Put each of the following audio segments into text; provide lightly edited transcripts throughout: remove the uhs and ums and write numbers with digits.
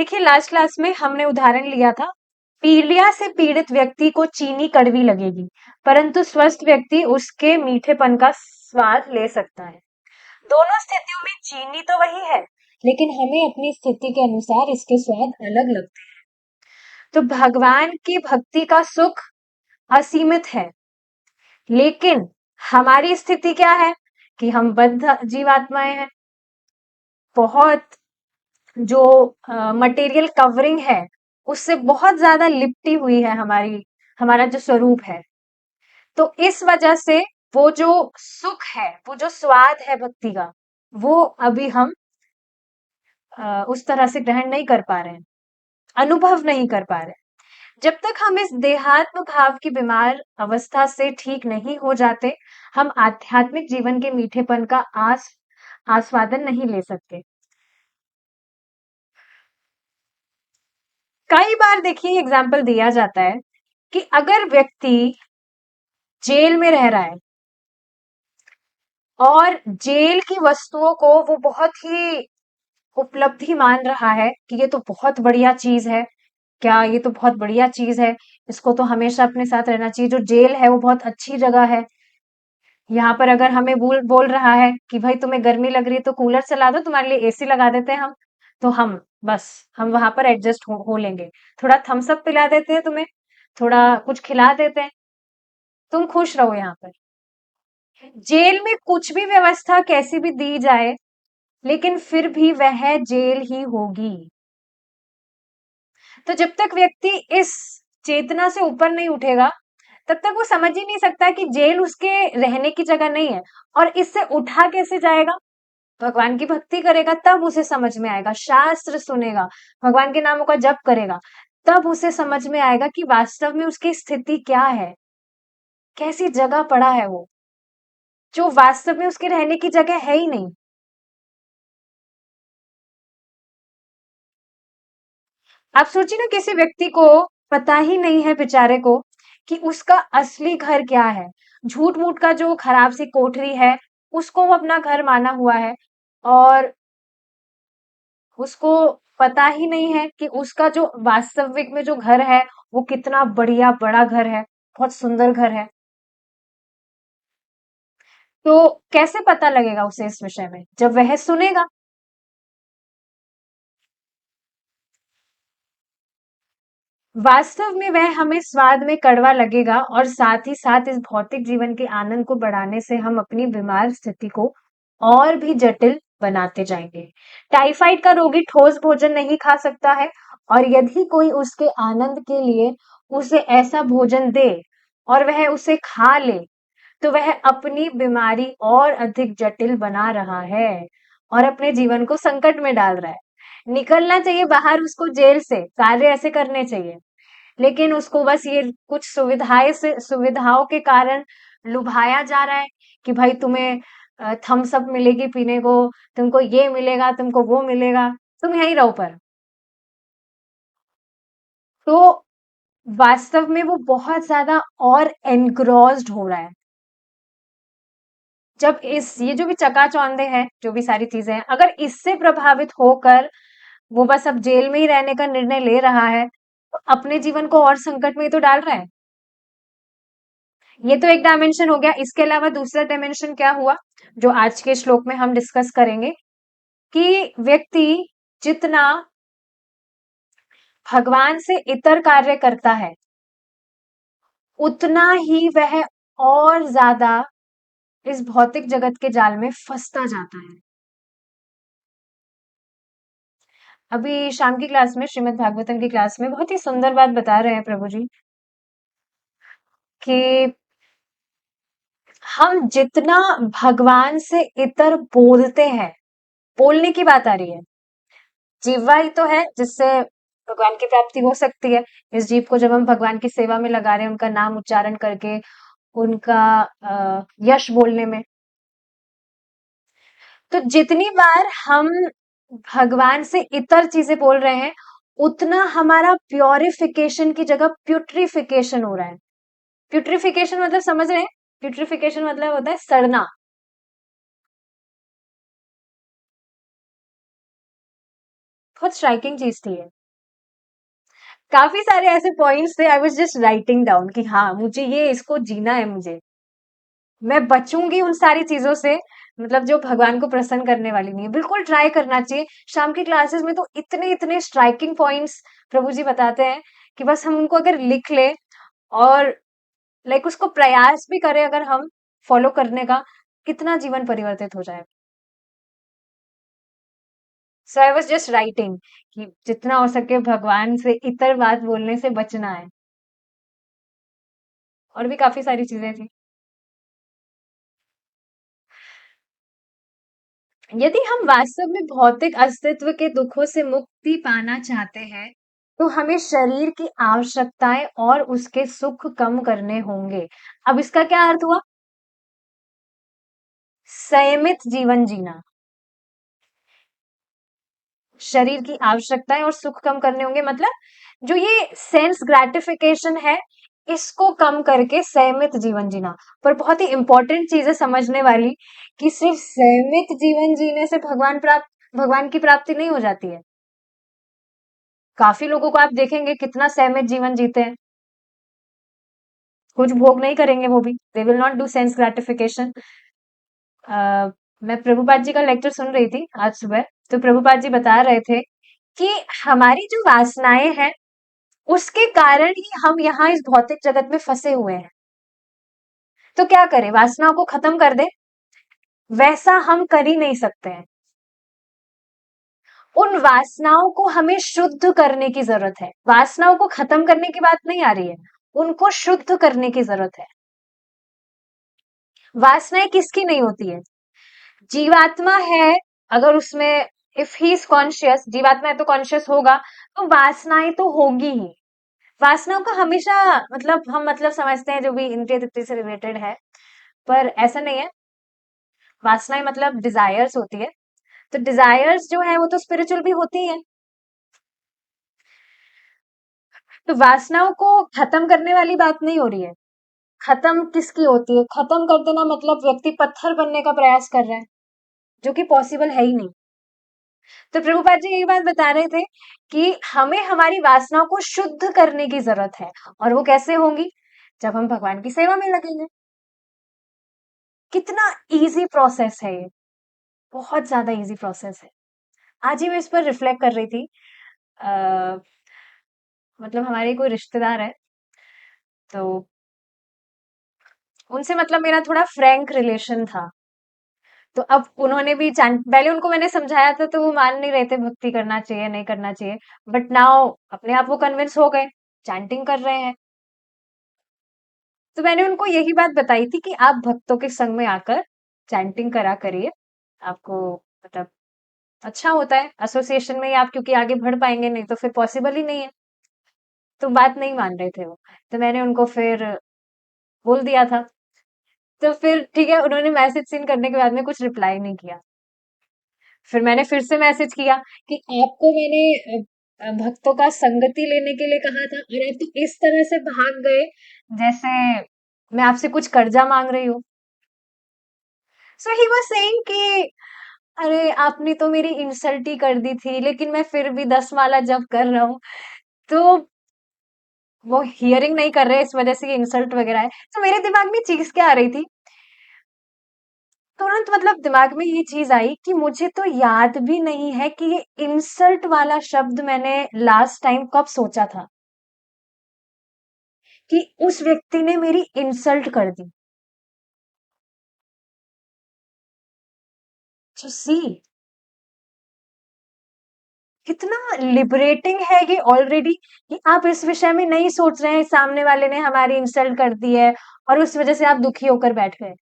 देखिए last class में हमने उदाहरण लिया था, पीलिया से पीड़ित व्यक्ति को चीनी कड़वी लगेगी, परंतु स्वस्थ व्यक्ति उसके मीठेपन का स्वाद ले सकता है। दोनों स्थितियों में चीनी तो वही है, लेकिन हमें अपनी स्थिति के अनुसार इसके स्वाद अलग लगते हैं। तो भगवान की भक्ति का सुख असीमित है, लेकिन हमारी स्थिति क्या है कि हम बद्ध जीवात्माएं हैं। बहुत जो मटेरियल कवरिंग है उससे बहुत ज्यादा लिपटी हुई है हमारा जो स्वरूप है। तो इस वजह से वो जो सुख है, वो जो स्वाद है भक्ति का, वो अभी हम उस तरह से ग्रहण नहीं कर पा रहे हैं, अनुभव नहीं कर पा रहे। जब तक हम इस देहात्म भाव की बीमार अवस्था से ठीक नहीं हो जाते, हम आध्यात्मिक जीवन के मीठेपन का आस्वादन नहीं ले सकते। कई बार देखिए एग्जाम्पल दिया जाता है कि अगर व्यक्ति जेल में रह रहा है और जेल की वस्तुओं को वो बहुत ही उपलब्धि मान रहा है कि ये तो बहुत बढ़िया चीज है, क्या ये तो बहुत बढ़िया चीज है, इसको तो हमेशा अपने साथ रहना चाहिए। जो जेल है वो बहुत अच्छी जगह है। यहाँ पर अगर हमें बोल बोल रहा है कि भाई तुम्हें गर्मी लग रही है तो कूलर चला दो, तुम्हारे लिए एसी लगा देते हैं हम, तो हम वहां पर एडजस्ट हो लेंगे। थोड़ा थम्स अप पिला देते हैं तुम्हें, थोड़ा कुछ खिला देते हैं, तुम खुश रहो यहाँ पर। जेल में कुछ भी व्यवस्था कैसी भी दी जाए, लेकिन फिर भी वह जेल ही होगी। तो जब तक व्यक्ति इस चेतना से ऊपर नहीं उठेगा, तब तक वो समझ ही नहीं सकता कि जेल उसके रहने की जगह नहीं है। और इससे उठा कैसे जाएगा? भगवान की भक्ति करेगा तब उसे समझ में आएगा, शास्त्र सुनेगा, भगवान के नामों का जप करेगा, तब उसे समझ में आएगा कि वास्तव में उसकी स्थिति क्या है, कैसी जगह पड़ा है वो, जो वास्तव में उसके रहने की जगह है ही नहीं। आप सोचिए ना, किसी व्यक्ति को पता ही नहीं है बेचारे को कि उसका असली घर क्या है। झूठ मूठ का जो खराब सी कोठरी है, उसको वो अपना घर माना हुआ है, और उसको पता ही नहीं है कि उसका जो वास्तविक में जो घर है वो कितना बढ़िया बड़ा घर है, बहुत सुंदर घर है। तो कैसे पता लगेगा उसे इस विषय में? जब वह सुनेगा। वास्तव में वह हमें स्वाद में कड़वा लगेगा, और साथ ही साथ इस भौतिक जीवन के आनंद को बढ़ाने से हम अपनी बीमार स्थिति को और भी जटिल बनाते जाएंगे। टाइफाइड का रोगी ठोस भोजन नहीं खा सकता है, और यदि कोई उसके आनंद के लिए उसे ऐसा भोजन दे और वह उसे खा ले, तो वह अपनी बीमारी और अधिक जटिल बना रहा है और अपने जीवन को संकट में डाल रहा है। निकलना चाहिए बाहर उसको जेल से, कार्य ऐसे करने चाहिए, लेकिन उसको बस ये कुछ सुविधाओं के कारण लुभाया जा रहा है कि भाई तुम्हें थम्स अप मिलेगी पीने को, तुमको ये मिलेगा, तुमको वो मिलेगा, तुम यहीं रहो पर। तो वास्तव में वो बहुत ज्यादा और एनग्रॉस्ड हो रहा है। जब इस ये जो भी चकाचौंधे हैं, जो भी सारी चीजें हैं, अगर इससे प्रभावित होकर वो बस अब जेल में ही रहने का निर्णय ले रहा है, तो अपने जीवन को और संकट में ही तो डाल रहा है। ये तो एक डायमेंशन हो गया। इसके अलावा दूसरा डायमेंशन क्या हुआ, जो आज के श्लोक में हम डिस्कस करेंगे, कि व्यक्ति जितना भगवान से इतर कार्य करता है, उतना ही वह और ज्यादा इस भौतिक जगत के जाल में फंसता जाता है। अभी शाम की क्लास में, श्रीमद् भागवतम की क्लास में, बहुत ही सुंदर बात बता रहे हैं प्रभु जी कि हम जितना भगवान से इतर बोलते हैं, बोलने की बात आ रही है, जीवा ही तो है जिससे भगवान की प्राप्ति हो सकती है। इस जीव को जब हम भगवान की सेवा में लगा रहे हैं, उनका नाम उच्चारण करके, उनका यश बोलने में, तो जितनी बार हम भगवान से इतर चीजें बोल रहे हैं, उतना हमारा प्योरिफिकेशन की जगह प्यूट्रिफिकेशन हो रहा है। प्यूट्रिफिकेशन मतलब समझ रहे हैं? प्यूट्रिफिकेशन मतलब होता है सड़ना। बहुत स्ट्राइकिंग चीज थी ये। काफी सारे ऐसे पॉइंट्स थे, I was just writing down कि हाँ मुझे ये इसको जीना है, मुझे मैं बचूंगी उन सारी चीजों से, मतलब जो भगवान को प्रसन्न करने वाली नहीं है। बिल्कुल ट्राई करना चाहिए। शाम की क्लासेस में तो इतने इतने स्ट्राइकिंग पॉइंट्स प्रभु जी बताते हैं कि बस हम उनको अगर लिख ले और लाइक उसको प्रयास भी करें अगर हम फॉलो करने का, कितना जीवन परिवर्तित हो जाए। सो आई वाज जस्ट राइटिंग कि जितना हो सके भगवान से इतर बात बोलने से बचना है। और भी काफी सारी चीजें थी। यदि हम वास्तव में भौतिक अस्तित्व के दुखों से मुक्ति पाना चाहते हैं, तो हमें शरीर की आवश्यकताएं और उसके सुख कम करने होंगे। अब इसका क्या अर्थ हुआ? संयमित जीवन जीना। शरीर की आवश्यकताएं और सुख कम करने होंगे, मतलब जो ये सेंस ग्रेटिफिकेशन है, इसको कम करके संयमित जीवन जीना। पर बहुत ही इंपॉर्टेंट चीज है समझने वाली कि सिर्फ संयमित जीवन जीने से भगवान की प्राप्ति नहीं हो जाती है। काफी लोगों को आप देखेंगे कितना संयमित जीवन जीते हैं, कुछ भोग नहीं करेंगे वो भी, they will not do sense gratification. मैं प्रभुपाद जी का लेक्चर सुन रही थी आज सुबह, तो प्रभुपाद जी बता रहे थे कि हमारी जो वासनाएं हैं उसके कारण ही हम यहाँ इस भौतिक जगत में फंसे हुए हैं। तो क्या करें, वासनाओं को खत्म कर दे? वैसा हम कर ही नहीं सकते हैं। उन वासनाओं को हमें शुद्ध करने की जरूरत है। वासनाओं को खत्म करने की बात नहीं आ रही है, उनको शुद्ध करने की जरूरत है। वासनाएं किसकी नहीं होती है? जीवात्मा है, अगर उसमें इफ ही इज कॉन्शियस, जीवात्मा है तो कॉन्शियस होगा, तो वासनाएं तो होगी ही। वासनाओं का हमेशा मतलब हम मतलब समझते हैं जो भी इंद्रिय तृप्ति से रिलेटेड है, पर ऐसा नहीं है। वासनाएं मतलब डिजायर्स होती है, तो डिजायर्स जो है वो तो स्पिरिचुअल भी होती है। तो वासनाओं को खत्म करने वाली बात नहीं हो रही है। खत्म किसकी होती है? खत्म कर देना मतलब व्यक्ति पत्थर बनने का प्रयास कर रहा है, जो कि पॉसिबल है ही नहीं। तो प्रभुपाद जी यही बात बता रहे थे कि हमें हमारी वासनाओं को शुद्ध करने की जरूरत है। और वो कैसे होंगी? जब हम भगवान की सेवा में लगेंगे। कितना इजी प्रोसेस है ये, बहुत ज्यादा इजी प्रोसेस है। आज ही मैं इस पर रिफ्लेक्ट कर रही थी। आ, मतलब हमारे कोई रिश्तेदार है, तो उनसे मतलब मेरा थोड़ा फ्रैंक रिलेशन था। तो अब उन्होंने भी पहले उनको मैंने समझाया था तो वो मान नहीं रहे थे भक्ति करना चाहिए नहीं करना चाहिए, बट नाउ अपने आप वो कन्विंस हो गए, चैंटिंग कर रहे हैं। तो मैंने उनको यही बात बताई थी कि आप भक्तों के संग में आकर चैंटिंग करा करिए, आपको मतलब अच्छा होता है एसोसिएशन में ही आप, क्योंकि आगे बढ़ पाएंगे, नहीं तो फिर पॉसिबल ही नहीं है। तो बात नहीं मान रहे थे वो, तो मैंने उनको फिर बोल दिया था। तो फिर ठीक है, उन्होंने मैसेज सीन करने के बाद में कुछ रिप्लाई नहीं किया। फिर मैंने फिर से मैसेज किया कि आपको मैंने भक्तों का संगति लेने के लिए कहा था और आप तो इस तरह से भाग गए जैसे मैं आपसे कुछ कर्जा मांग रही हूँ। सो ही वाज सेइंग कि अरे आपने तो मेरी इंसल्ट ही कर दी थी, लेकिन मैं फिर भी 10 माला जप कर रहा हूँ। तो वो हियरिंग नहीं कर रहे इस वजह से ये इंसल्ट वगैरह है। तो मेरे दिमाग में चीज क्या आ रही थी, तुरंत मतलब दिमाग में ये चीज आई कि मुझे तो याद भी नहीं है कि ये इंसल्ट वाला शब्द मैंने लास्ट टाइम कब सोचा था कि उस व्यक्ति ने मेरी इंसल्ट कर दी। तो सी कितना लिबरेटिंग है ये ऑलरेडी, कि आप इस विषय में नहीं सोच रहे हैं सामने वाले ने हमारी इंसल्ट कर दी है और उस वजह से आप दुखी होकर बैठ गए।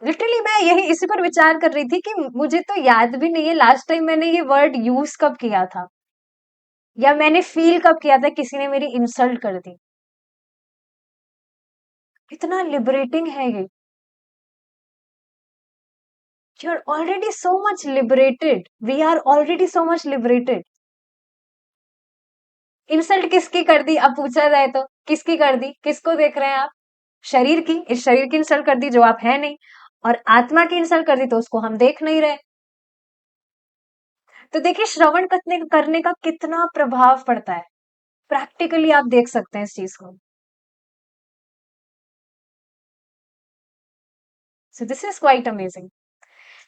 लिटरली मैं यही इसी पर विचार कर रही थी कि मुझे तो याद भी नहीं है लास्ट टाइम मैंने ये वर्ड यूज कब किया था, या मैंने फील कब किया था किसी ने मेरी इंसल्ट कर दी। कितना लिबरेटिंग है ये। You are already so much liberated, we are already so much liberated. Insult किसकी कर दी अब पूछा जाए तो, किसकी कर दी? किसको देख रहे हैं आप? शरीर की, इस शरीर की इंसल्ट कर दी जो आप है नहीं, और आत्मा की इंसल्ट कर दी तो उसको हम देख नहीं रहे। तो देखिए श्रवण करने करने का कितना प्रभाव पड़ता है, प्रैक्टिकली आप देख सकते हैं इस चीज को। So this is quite amazing.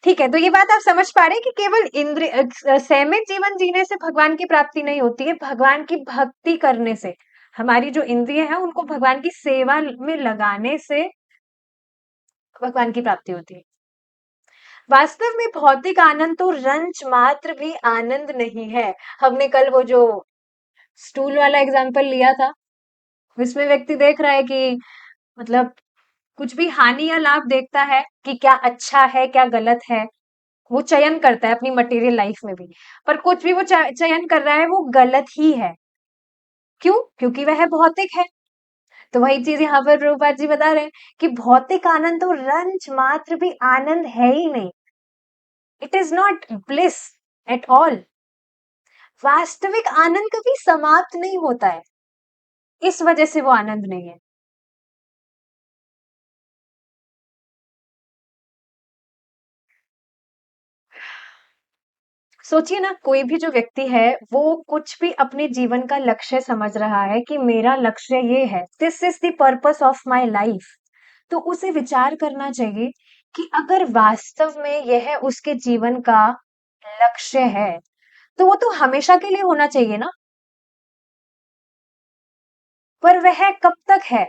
ठीक है, तो ये बात आप समझ पा रहे हैं कि केवल संयमित जीवन जीने से भगवान की प्राप्ति नहीं होती है, भगवान की भक्ति करने से, हमारी जो इंद्रिय है उनको भगवान की सेवा में लगाने से भगवान की प्राप्ति होती है। वास्तव में भौतिक आनंद तो रंच मात्र भी आनंद नहीं है। हमने कल वो जो स्टूल वाला एग्जांपल लिया था, इसमें व्यक्ति देख रहा है कि मतलब कुछ भी हानि या लाभ देखता है कि क्या अच्छा है क्या गलत है, वो चयन करता है अपनी मटेरियल लाइफ में भी, पर कुछ भी वो चयन कर रहा है वो गलत ही है। क्यों? क्योंकि वह भौतिक है। तो वही चीज यहाँ पर प्रभुपाद जी बता रहे हैं कि भौतिक आनंद तो रंच मात्र भी आनंद है ही नहीं। It is not bliss at all. वास्तविक आनंद कभी समाप्त नहीं होता है, इस वजह से वो आनंद नहीं है। सोचिए ना, कोई भी जो व्यक्ति है वो कुछ भी अपने जीवन का लक्ष्य समझ रहा है कि मेरा लक्ष्य ये है, this is the purpose of my life, तो उसे विचार करना चाहिए कि अगर वास्तव में यह उसके जीवन का लक्ष्य है तो वो तो हमेशा के लिए होना चाहिए ना। पर वह कब तक है?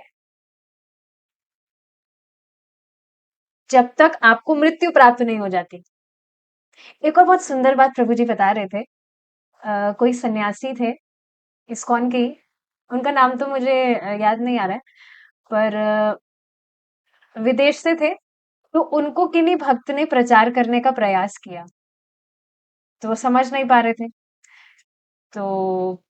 जब तक आपको मृत्यु प्राप्त नहीं हो जाती। एक और बहुत सुंदर बात प्रभु जी बता रहे थे। कोई सन्यासी थे इस्कॉन के ही, उनका नाम तो मुझे याद नहीं आ रहा है, पर विदेश से थे। तो उनको किन्हीं भक्त ने प्रचार करने का प्रयास किया, तो वो समझ नहीं पा रहे थे। तो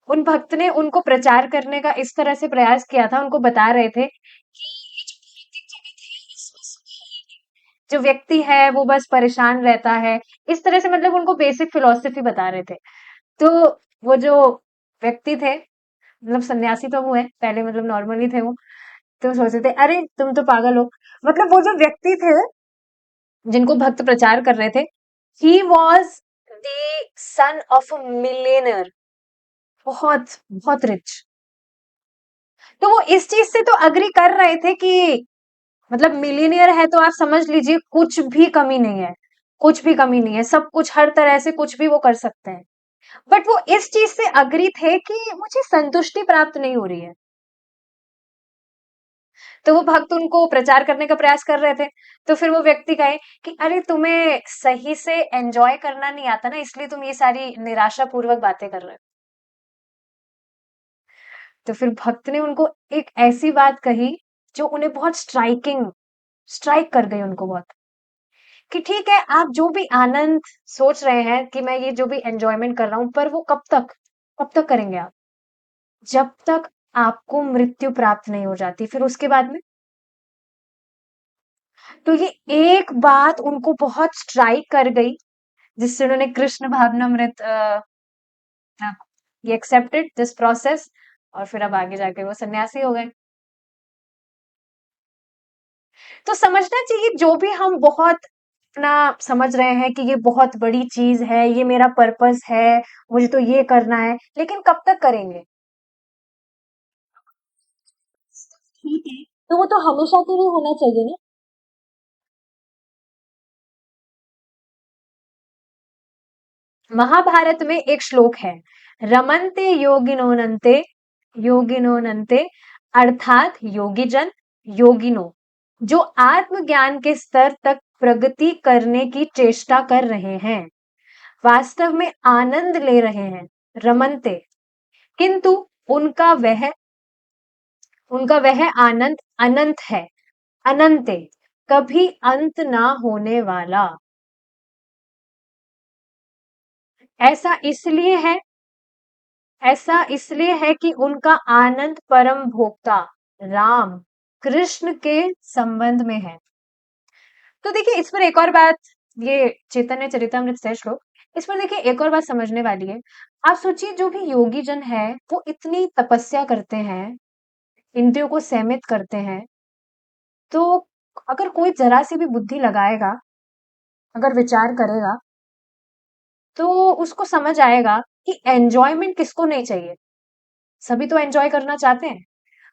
उन भक्त ने उनको प्रचार करने का इस तरह से प्रयास किया था, उनको बता रहे थे कि ये जो भौतिक जगत है इसमें सुख है ही नहीं। जो व्यक्ति है वो बस परेशान रहता है, इस तरह से मतलब उनको बेसिक फिलॉसफी बता रहे थे। तो वो जो व्यक्ति थे, मतलब सन्यासी तो वो है पहले, मतलब नॉर्मली थे वो, तो सोचते थे अरे तुम तो पागल हो। मतलब वो जो व्यक्ति थे जिनको भक्त प्रचार कर रहे थे, he was the son of a millionaire, बहुत बहुत रिच। तो वो इस चीज से तो अग्री कर रहे थे कि मतलब मिलियनियर है तो आप समझ लीजिए कुछ भी कमी नहीं है, कुछ भी कमी नहीं है, सब कुछ हर तरह से कुछ भी वो कर सकते हैं। बट वो इस चीज से अग्री थे कि मुझे संतुष्टि प्राप्त नहीं हो रही है। तो वो भक्त उनको प्रचार करने का प्रयास कर रहे थे। तो फिर वो व्यक्ति कहे कि अरे तुम्हें सही से एंजॉय करना नहीं आता ना, इसलिए तुम ये सारी निराशा पूर्वक बातें कर रहे हो। तो फिर भक्त ने उनको एक ऐसी बात कही जो उन्हें बहुत स्ट्राइक कर गई उनको बहुत, कि ठीक है आप जो भी आनंद सोच रहे हैं कि मैं ये जो भी एंजॉयमेंट कर रहा हूं, पर वो कब तक करेंगे आप? जब तक आपको मृत्यु प्राप्त नहीं हो जाती, फिर उसके बाद में। तो ये एक बात उनको बहुत स्ट्राइक कर गई, जिससे उन्होंने कृष्ण भावनामृत ये एक्सेप्टेड दिस प्रोसेस, और फिर अब आगे जाके वो सन्यासी हो गए। तो समझना चाहिए जो भी हम बहुत अपना समझ रहे हैं कि ये बहुत बड़ी चीज है, ये मेरा पर्पस है, मुझे तो ये करना है, लेकिन कब तक करेंगे? ठीक है, तो वो तो हमेशा के लिए होना चाहिए ना। महाभारत में एक श्लोक है, रमन्ते योगिनोनन्ते योगिनोनन्ते, अर्थात योगीजन योगिनो, जो आत्मज्ञान के स्तर तक प्रगति करने की चेष्टा कर रहे हैं, वास्तव में आनंद ले रहे हैं, रमन्ते, किंतु उनका वह उनका वह आनंद अनंत है, अनंते, कभी अंत ना होने वाला। ऐसा इसलिए है ऐसा इसलिए है कि उनका आनंद परम भोक्ता राम कृष्ण के संबंध में है। तो देखिए इस पर एक और बात, ये चैतन्य चरितमृत से श्लोक, इस पर देखिए एक और बात समझने वाली है। आप सोचिए जो भी योगी जन है वो इतनी तपस्या करते हैं, इंद्रियों को संयमित करते हैं, तो अगर कोई जरा सी भी बुद्धि लगाएगा, अगर विचार करेगा, तो उसको समझ आएगा कि एन्जॉयमेंट किसको नहीं चाहिए। सभी तो एन्जॉय करना चाहते हैं।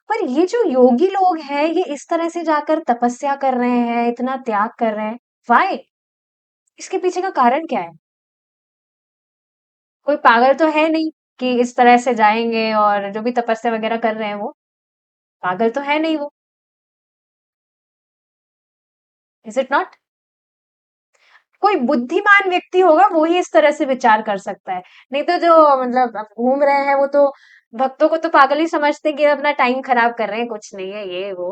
पर ये जो योगी लोग हैं, ये इस तरह से जाकर तपस्या कर रहे हैं, इतना त्याग कर रहे हैं, व्हाई? इसके पीछे का कारण क्या है? कोई पागल तो है नहीं कि इस तरह से जाएँगे और जो भी तपस्या वगैरह कर रहे हैं वो, पागल तो है नहीं वो, इज़ इट नॉट? कोई बुद्धिमान व्यक्ति होगा वो ही इस तरह से विचार कर सकता है। नहीं तो जो मतलब अब घूम रहे हैं वो तो भक्तों को तो पागल ही समझते हैं कि अपना टाइम खराब कर रहे हैं, कुछ नहीं है ये वो।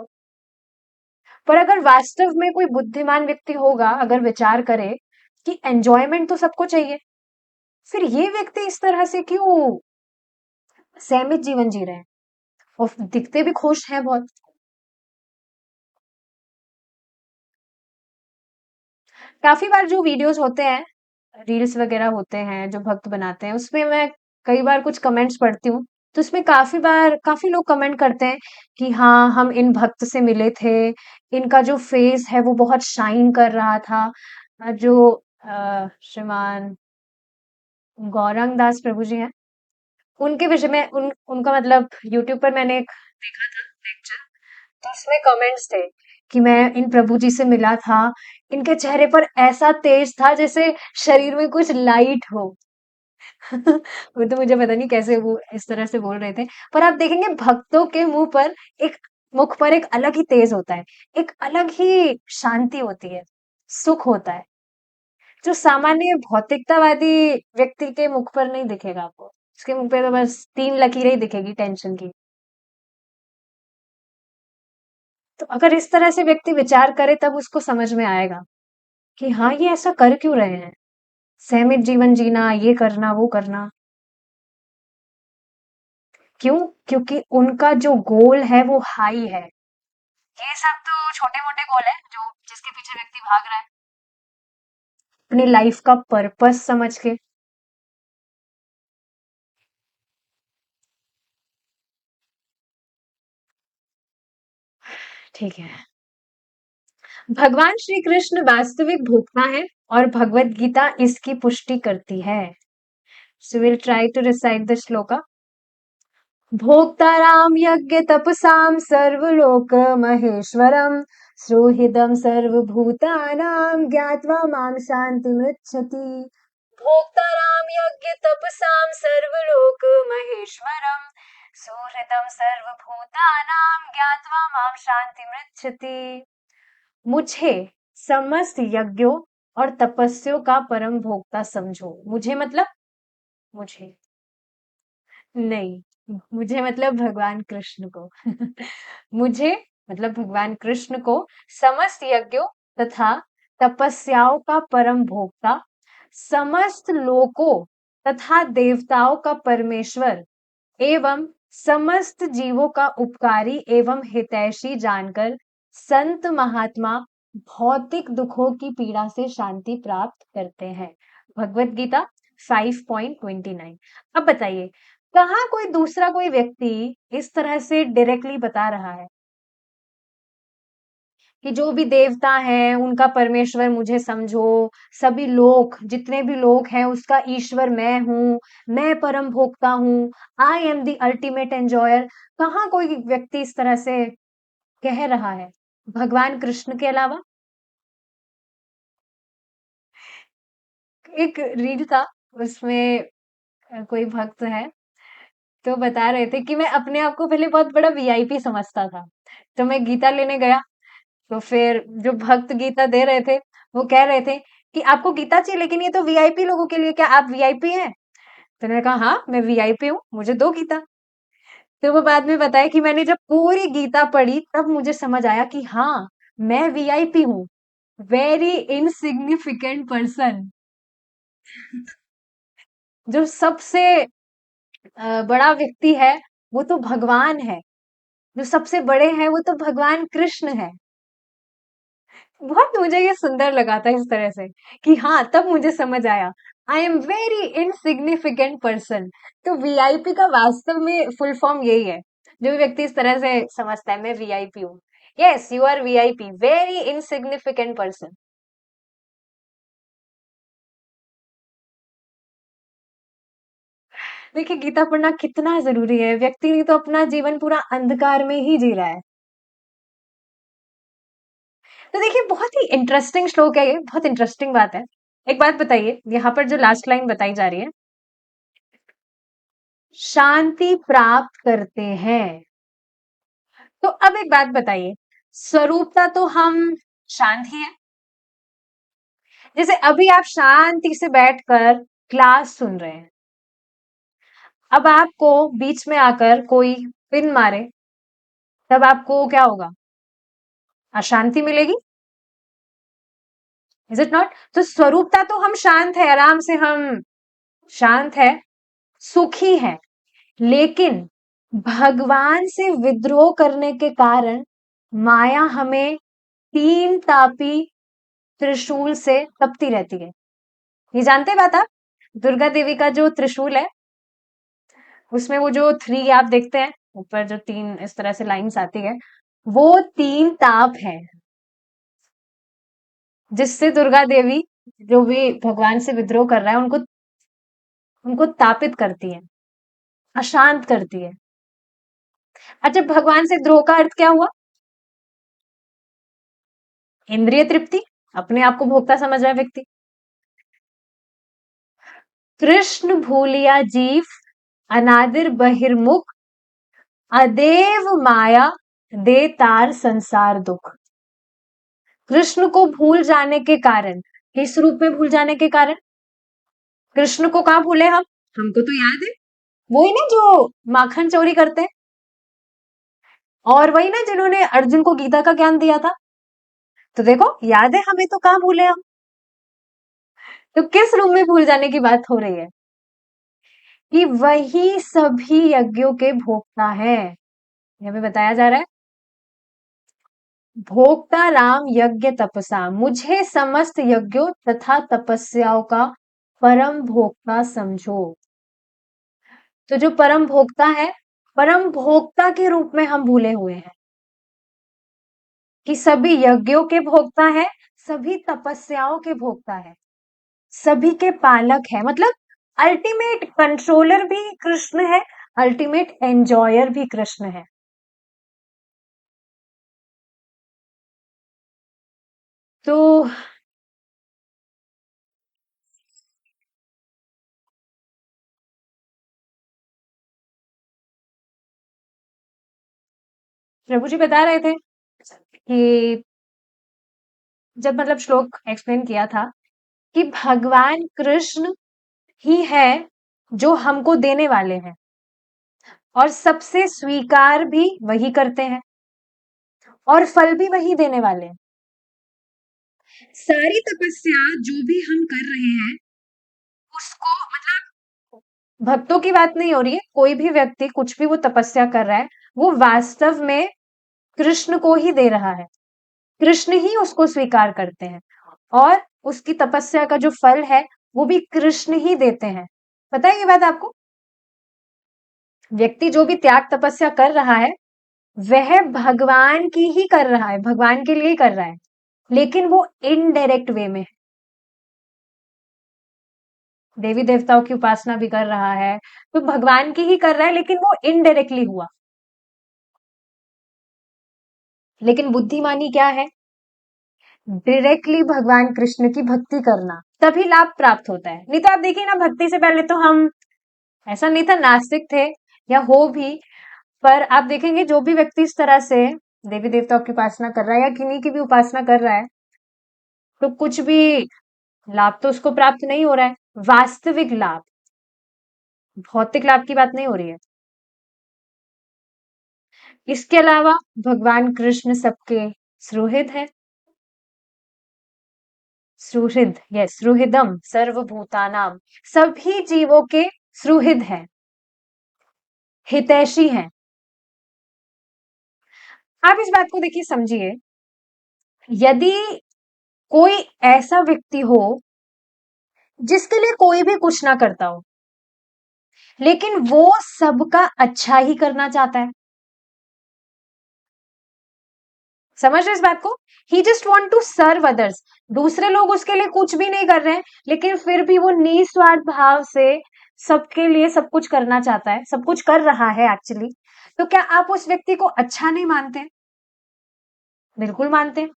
पर अगर वास्तव में कोई बुद्धिमान व्यक्ति होगा, अगर विचार करे कि एन्जॉयमेंट तो सबको चाहिए, फिर ये व्यक्ति इस तरह से क्यों सीमित जीवन जी रहे हैं और दिखते भी खुश हैं बहुत। काफी बार जो वीडियोस होते हैं, रील्स वगैरह होते हैं जो भक्त बनाते हैं, उसमें मैं कई बार कुछ कमेंट्स पढ़ती हूँ। तो उसमें काफी बार काफी लोग कमेंट करते हैं कि हाँ, हम इन भक्त से मिले थे, इनका जो फेस है वो बहुत शाइन कर रहा था। जो श्रीमान गौरंग दास प्रभु जी हैं, उनके विषय में उनका मतलब यूट्यूब पर मैंने एक देखा था लेक्चर। तो उसमें कमेंट्स थे कि मैं इन प्रभु जी से मिला था, इनके चेहरे पर ऐसा तेज था जैसे शरीर में कुछ लाइट हो। वो तो मुझे पता नहीं कैसे वो इस तरह से बोल रहे थे। पर आप देखेंगे भक्तों के मुंह पर एक मुख पर एक अलग ही तेज होता है, एक अलग ही शांति होती है, सुख होता है, जो सामान्य भौतिकतावादी व्यक्ति के मुख पर नहीं दिखेगा आपको। उसके मुंह पे तो बस 3 लकीरें ही दिखेगी टेंशन की। तो अगर इस तरह से व्यक्ति विचार करे तब उसको समझ में आएगा कि हाँ, ये ऐसा कर क्यों रहे हैं? सहमित जीवन जीना, ये करना, वो करना। क्यों? क्योंकि उनका जो गोल है वो हाई है। ये सब तो छोटे-मोटे गोल है जो जिसके पीछे व्यक्ति भाग रहा है अपनी लाइफ का पर्पस समझ के। ठीक है। भगवान श्री कृष्ण वास्तविक भोक्ता है और भगवत गीता इसकी पुष्टि करती है। So we'll try to recite the shloka. भोक्ताराम यज्ञ तपसाम सर्वलोक महेश्वरम सुहृदं सर्वभूतानां ज्ञात्वा मां शान्तिमृच्छति। भोक्ताराम यज्ञ तपसां सर्वलोक महेश्वरम सुहृदं सर्वभूतानां ज्ञात्वा मां शान्तिमृच्छति। मुझे समस्त यज्ञों और तपस्यों का परम भोक्ता समझो। मुझे मतलब मुझे नहीं, मुझे मतलब भगवान कृष्ण को। मुझे मतलब भगवान कृष्ण को समस्त यज्ञों तथा तपस्याओं का परम भोक्ता, समस्त लोकों तथा देवताओं का परमेश्वर एवं समस्त जीवों का उपकारी एवं हितैषी जानकर संत महात्मा भौतिक दुखों की पीड़ा से शांति प्राप्त करते हैं। भगवत गीता 5.29। अब बताइए, कहाँ कोई दूसरा कोई व्यक्ति इस तरह से डायरेक्टली बता रहा है कि जो भी देवता हैं उनका परमेश्वर मुझे समझो, सभी लोग जितने भी लोग हैं उसका ईश्वर मैं परम भोक्ता हूँ, I am the ultimate enjoyer. कहाँ कोई व्यक्ति इस तरह से कह रहा है भगवान कृष्ण के अलावा? एक रील था, उसमें कोई भक्त है तो बता रहे थे कि मैं अपने आप को पहले बहुत बड़ा वीआईपी समझता था, तो मैं गीता लेने गया। तो फिर जो भक्त गीता दे रहे थे वो कह रहे थे कि आपको गीता चाहिए लेकिन ये तो वीआईपी लोगों के लिए, क्या आप वीआईपी हैं? तो मैंने कहा हाँ, मैं वीआईपी हूँ, मुझे दो गीता। तो वो बाद में बताया कि मैंने जब पूरी गीता पढ़ी तब मुझे समझ आया कि हाँ, मैं वीआईपी हूँ, वेरी इनसिग्निफिकेंट पर्सन। जो सबसे बड़ा व्यक्ति है वो तो भगवान है, जो सबसे बड़े हैं वो तो भगवान कृष्ण है। बहुत मुझे ये सुंदर लगा था इस तरह से कि हाँ, तब मुझे समझ आया I am very insignificant person. तो वीआईपी का वास्तव में फुल फॉर्म यही है। जो भी व्यक्ति इस तरह से समझता है मैं वीआईपी हूँ, yes you are VIP, very insignificant person. देखिए गीता पढ़ना कितना जरूरी है, व्यक्ति नहीं तो अपना जीवन पूरा अंधकार में ही जी रहा है। तो देखिए बहुत ही इंटरेस्टिंग श्लोक है ये, बहुत इंटरेस्टिंग बात है। एक बात बताइए, यहाँ पर जो लास्ट लाइन बताई जा रही है, शांति प्राप्त करते हैं। तो अब एक बात बताइए, स्वरूपता तो हम शांत ही है। जैसे अभी आप शांति से बैठकर क्लास सुन रहे हैं, अब आपको बीच में आकर कोई पिन मारे, तब आपको क्या होगा? अशांति मिलेगी। Is it not? तो स्वरूपता तो हम शांत है, आराम से हम शांत है, सुखी है, लेकिन भगवान से विद्रोह करने के कारण माया हमें तीन तापी त्रिशूल से तपती रहती है। ये जानते हैं बात आप? दुर्गा देवी का जो त्रिशूल है, उसमें वो जो थ्री आप देखते हैं ऊपर, जो तीन इस तरह से लाइंस आती है, वो तीन ताप है, जिससे दुर्गा देवी जो भी भगवान से विद्रोह कर रहा है उनको उनको तापित करती है, अशांत करती है। अच्छा, भगवान से द्रोह का अर्थ क्या हुआ? इंद्रिय तृप्ति, अपने आप को भोक्ता समझ रहा है व्यक्ति। कृष्ण भूलिया जीव, अनादिर बहिर्मुख, अदेव माया दे तार संसार दुख। कृष्ण को भूल जाने के कारण, किस रूप में भूल जाने के कारण? कृष्ण को कहाँ भूले हम? हमको तो याद है, वही ना जो माखन चोरी करते हैं, और वही ना जिन्होंने अर्जुन को गीता का ज्ञान दिया था। तो देखो याद है हमें, तो कहाँ भूले हम? तो किस रूप में भूल जाने की बात हो रही है? कि वही सभी यज्ञों के भोक्ता है। ये हमें बताया जा रहा है, भोक्ता राम यज्ञ तपसा, मुझे समस्त यज्ञों तथा तपस्याओं का परम भोक्ता समझो। तो जो परम भोक्ता है, परम भोक्ता के रूप में हम भूले हुए हैं कि सभी यज्ञों के भोक्ता है, सभी तपस्याओं के भोक्ता है, सभी के पालक है, मतलब अल्टीमेट कंट्रोलर भी कृष्ण है, अल्टीमेट एंजॉयर भी कृष्ण है। तो प्रभु जी बता रहे थे कि जब मतलब श्लोक एक्सप्लेन किया था कि भगवान कृष्ण ही है जो हमको देने वाले हैं, और सबसे स्वीकार भी वही करते हैं, और फल भी वही देने वाले हैं। सारी तपस्या जो भी हम कर रहे हैं, उसको मतलब भक्तों की बात नहीं हो रही है, कोई भी व्यक्ति कुछ भी वो तपस्या कर रहा है, वो वास्तव में कृष्ण को ही दे रहा है, कृष्ण ही उसको स्वीकार करते हैं, और उसकी तपस्या का जो फल है वो भी कृष्ण ही देते हैं। पता है ये बात आपको? व्यक्ति जो भी त्याग तपस्या कर रहा है, वह भगवान की ही कर रहा है, भगवान के लिए ही कर रहा है, लेकिन वो इनडायरेक्ट वे में है। देवी देवताओं की उपासना भी कर रहा है, तो भगवान की ही कर रहा है, लेकिन वो इनडायरेक्टली हुआ। लेकिन बुद्धिमानी क्या है? डायरेक्टली भगवान कृष्ण की भक्ति करना, तभी लाभ प्राप्त होता है। नहीं तो आप देखिए ना, भक्ति से पहले तो हम ऐसा नहीं था, नास्तिक थे या हो भी, पर आप देखेंगे जो भी व्यक्ति इस तरह से देवी देवताओं की उपासना कर रहा है या किन्हीं की भी उपासना कर रहा है, तो कुछ भी लाभ तो उसको प्राप्त नहीं हो रहा है, वास्तविक लाभ, भौतिक लाभ की बात नहीं हो रही है। इसके अलावा भगवान कृष्ण सबके सुहृद है, सुहृद, यस, सुहृदम सर्वभूतानाम, सभी जीवों के सुहृद है, हितैषी है। आप इस बात को देखिए, समझिए, यदि कोई ऐसा व्यक्ति हो जिसके लिए कोई भी कुछ ना करता हो, लेकिन वो सबका अच्छा ही करना चाहता है, समझ रहे इस बात को? He just want to serve others, दूसरे लोग उसके लिए कुछ भी नहीं कर रहे हैं, लेकिन फिर भी वो निस्वार्थ भाव से सबके लिए सब कुछ करना चाहता है, सब कुछ कर रहा है एक्चुअली, तो क्या आप उस व्यक्ति को अच्छा नहीं मानते? बिल्कुल मानते हैं।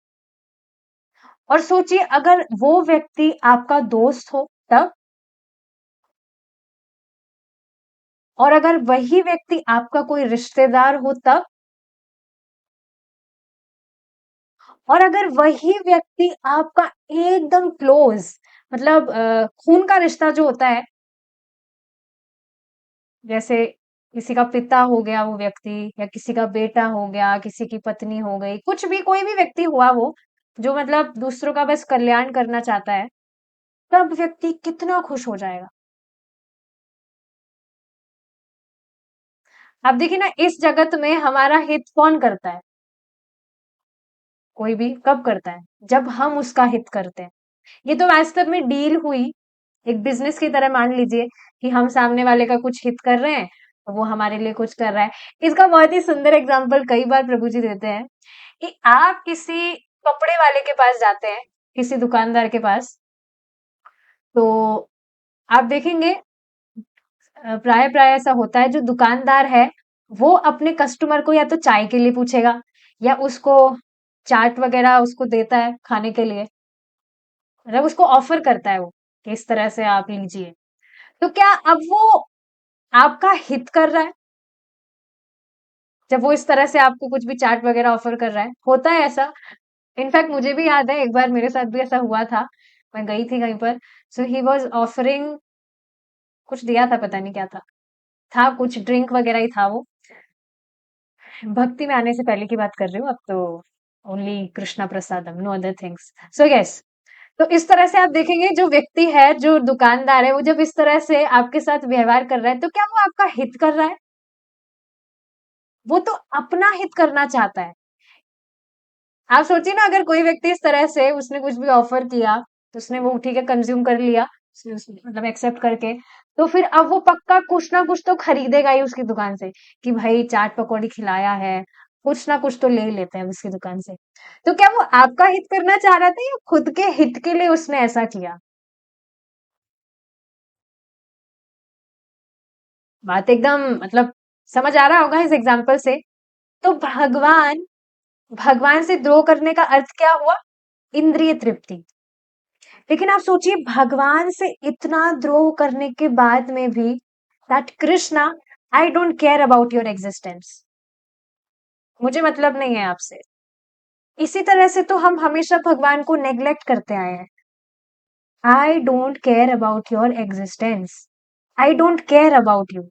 और सोचिए अगर वो व्यक्ति आपका दोस्त हो तब, और अगर वही व्यक्ति आपका कोई रिश्तेदार हो तब, और अगर वही व्यक्ति आपका एकदम क्लोज, मतलब खून का रिश्ता जो होता है, जैसे किसी का पिता हो गया वो व्यक्ति, या किसी का बेटा हो गया, किसी की पत्नी हो गई, कुछ भी कोई भी व्यक्ति हुआ वो, जो मतलब दूसरों का बस कल्याण करना चाहता है, तब व्यक्ति कितना खुश हो जाएगा। अब देखिए ना, इस जगत में हमारा हित कौन करता है? कोई भी कब करता है? जब हम उसका हित करते हैं। ये तो वास्तव में डील हुई, एक बिजनेस की तरह मान लीजिए कि हम सामने वाले का कुछ हित कर रहे हैं, तो वो हमारे लिए कुछ कर रहा है। इसका बहुत ही सुंदर एग्जाम्पल कई बार प्रभु जी देते हैं कि आप किसी कपड़े वाले के पास जाते हैं, किसी दुकानदार के पास, तो आप देखेंगे प्राय प्राय ऐसा होता है, जो दुकानदार है वो अपने कस्टमर को या तो चाय के लिए पूछेगा, या उसको चाट वगैरह उसको देता है खाने के लिए, मतलब उसको ऑफर करता है वो कि इस तरह से आप लीजिए। तो क्या अब वो आपका हित कर रहा है जब वो इस तरह से आपको कुछ भी चाट वगैरह ऑफर कर रहा है? होता है ऐसा। इनफैक्ट मुझे भी याद है एक बार मेरे साथ भी ऐसा हुआ था। मैं गई थी कहीं पर, सो ही वाज ऑफरिंग, कुछ दिया था, पता नहीं क्या था, कुछ ड्रिंक वगैरह ही था वो। भक्ति में आने से पहले की बात कर रही हूँ, अब तो only Krishna prasadam, no other things. So yes, तो इस तरह से आप देखेंगे जो व्यक्ति है, जो दुकानदार है, वो जब इस तरह से आपके साथ व्यवहार कर रहा है, तो क्या वो आपका हित कर रहा है? वो तो अपना हित करना चाहता है। आप सोचिए ना, अगर कोई व्यक्ति इस तरह से, उसने कुछ भी ऑफर किया, तो उसने वो ठीक है कंज्यूम कर लिया, मतलब एक्सेप्ट करके, तो फिर अब वो पक्का कुछ ना कुछ तो खरीदेगा ही उसकी दुकान से, कि भाई चाट पकौड़ी खिलाया है, कुछ ना कुछ तो ले ही लेते हैं उसकी दुकान से। तो क्या वो आपका हित करना चाह रहा था, या खुद के हित के लिए उसने ऐसा किया? बात एकदम, मतलब समझ आ रहा होगा इस एग्जाम्पल से। तो भगवान भगवान से द्रोह करने का अर्थ क्या हुआ? इंद्रिय तृप्ति। लेकिन आप सोचिए, भगवान से इतना द्रोह करने के बाद में भी, that Krishna, I don't care about your existence, मुझे मतलब नहीं है आपसे। इसी तरह से तो हम हमेशा भगवान को नेग्लेक्ट करते आए हैं। I don't care about your existence, I don't care about you,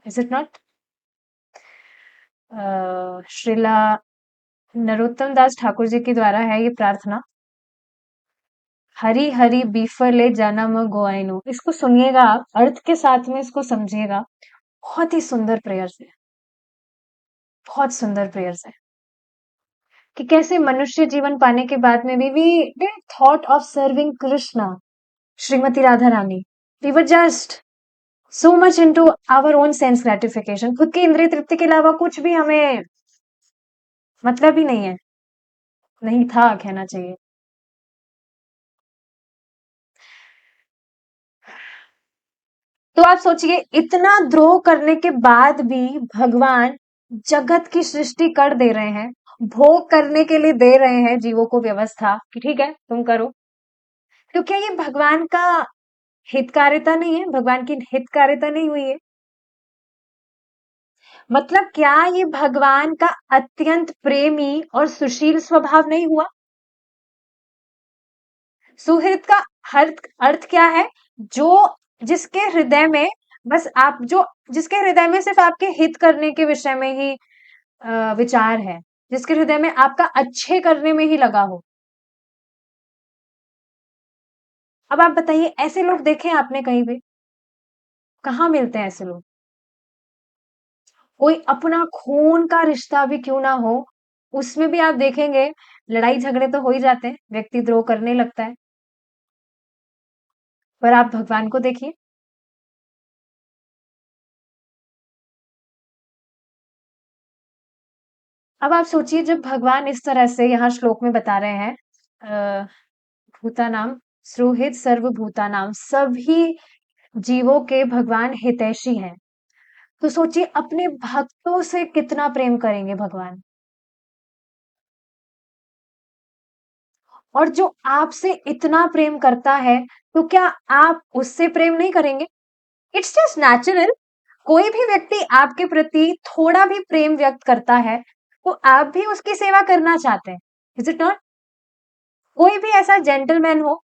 is it not? Shrila Narottam Das Thakur ji के द्वारा है ये प्रार्थना। हरी हरी बीफले जन्म गोआइनो, इसको सुनिएगा आप, अर्थ के साथ में इसको समझिएगा। बहुत ही सुंदर प्रेयर्स है, बहुत सुंदर प्रेयर्स है, कि कैसे मनुष्य जीवन पाने के बाद में भी we didn't thought of serving Krishna, Shrimati Radha Rani. We were just so much into our own sense gratification, खुद की इंद्रिय तृप्ति के अलावा कुछ भी हमें मतलब ही नहीं है, नहीं था कहना चाहिए। तो आप सोचिए, इतना द्रोह करने के बाद भी भगवान जगत की सृष्टि कर दे रहे हैं, भोग करने के लिए दे रहे हैं जीवों को व्यवस्था, कि ठीक है तुम करो। तो क्या ये भगवान का हितकारिता नहीं है? भगवान की हितकारिता नहीं हुई है? मतलब क्या ये भगवान का अत्यंत प्रेमी और सुशील स्वभाव नहीं हुआ? सुहृद का अर्थ अर्थ क्या है? जो जिसके हृदय में, बस आप जो, जिसके हृदय में सिर्फ आपके हित करने के विषय में ही विचार है, जिसके हृदय में आपका अच्छे करने में ही लगा हो। अब आप बताइए, ऐसे लोग देखे आपने कहीं पे? कहाँ मिलते हैं ऐसे लोग? कोई अपना खून का रिश्ता भी क्यों ना हो, उसमें भी आप देखेंगे लड़ाई झगड़े तो हो ही जाते हैं, व्यक्ति द्रोह करने लगता है। पर आप भगवान को देखिए, अब आप सोचिए जब भगवान इस तरह से यहाँ श्लोक में बता रहे हैं, भूता नाम सुहृद सर्वभूतानां, सभी जीवों के भगवान हितैषी हैं। तो सोचिए अपने भक्तों से कितना प्रेम करेंगे भगवान। और जो आपसे इतना प्रेम करता है, तो क्या आप उससे प्रेम नहीं करेंगे? It's just natural. कोई भी व्यक्ति आपके प्रति थोड़ा भी प्रेम व्यक्त करता है, तो आप भी उसकी सेवा करना चाहते हैं। Is it not? कोई भी ऐसा जेंटलमैन हो,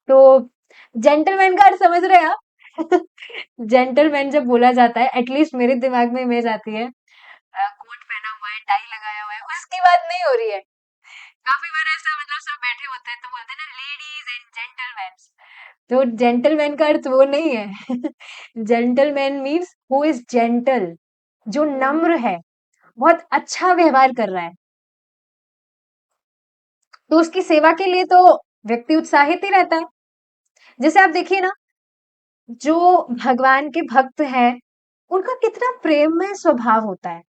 तो जेंटलमैन का अर्थ समझ रहे हैं आप? जेंटलमैन जब बोला जाता है, एटलीस्ट मेरे दिमाग में इमेज आती है, कोट पहना हुआ है, टाई लगाया हुआ है, उसकी बात नहीं हो रही है। काफी बार ऐसा मतलब सब बैठे होते हैं तो बोलते हैं ना लेडीज एंड जेंटलमैन। तो जेंटलमैन का अर्थ वो नहीं है। Gentleman means who is gentle, जो नम्र है, बहुत अच्छा व्यवहार कर रहा है। तो उसकी सेवा के लिए तो व्यक्ति उत्साहित ही रहता है। जैसे आप देखिए ना, जो भगवान के भक्त हैं, उनका कितना प्रेममय स्वभाव होता है।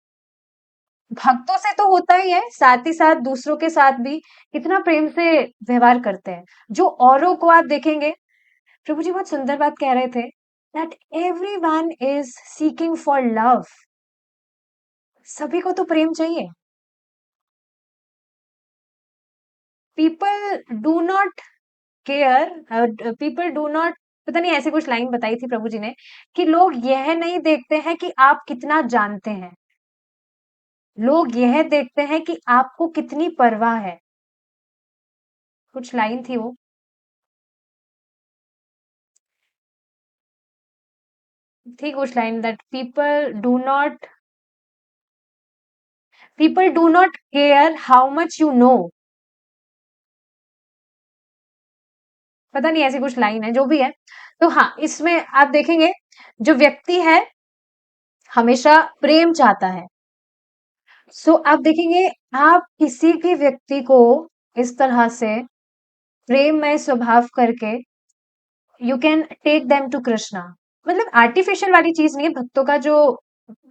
भक्तों से तो होता ही है, साथ ही साथ दूसरों के साथ भी कितना प्रेम से व्यवहार करते हैं। जो औरों को आप देखेंगे, प्रभु जी बहुत सुंदर बात कह रहे थे, that everyone is seeking for love. सभी को तो प्रेम चाहिए। People do not care, people do not, पता नहीं ऐसी कुछ लाइन बताई थी प्रभु जी ने, कि लोग यह नहीं देखते हैं कि आप कितना जानते हैं, लोग यह देखते हैं कि आपको कितनी परवाह है। कुछ लाइन थी वो, थी कुछ line that people do not care how much you know. पता नहीं ऐसी कुछ लाइन है, जो भी है। तो हाँ, इसमें आप देखेंगे, जो व्यक्ति है हमेशा प्रेम चाहता है। सो आप देखेंगे, आप किसी भी व्यक्ति को इस तरह से प्रेममय स्वभाव करके you can take them to Krishna. मतलब आर्टिफिशियल वाली चीज नहीं है, भक्तों का जो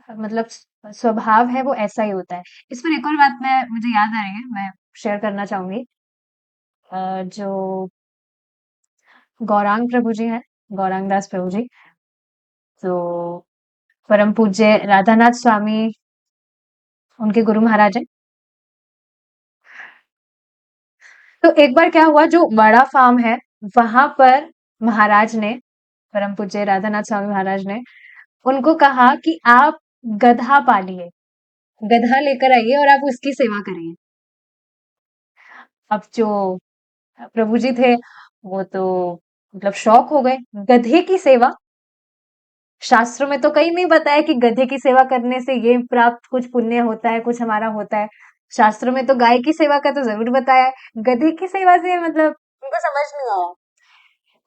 मतलब स्वभाव है वो ऐसा ही होता है। इस पर एक और बात मैं मुझे याद आ रही है, मैं शेयर करना चाहूंगी। जो गौरांग प्रभु जी हैं, गौरांग दास प्रभु जी, तो परम पूज्य राधानाथ स्वामी उनके गुरु महाराज हैं। तो एक बार क्या हुआ, जो बड़ा फार्म है वहां पर महाराज ने, परम पूज्य राधानाथ स्वामी महाराज ने उनको कहा कि आप गधा पालिए, गधा लेकर आइए और आप उसकी सेवा करिए। अब जो प्रभु जी थे, वो तो मतलब शौक हो गए। गधे की सेवा, शास्त्रों में तो कहीं नहीं बताया कि गधे की सेवा करने से ये प्राप्त कुछ पुण्य होता है, कुछ हमारा होता है। शास्त्रों में तो गाय की सेवा का तो जरूर बताया है, गधे की सेवा से मतलब उनको समझ नहीं आया।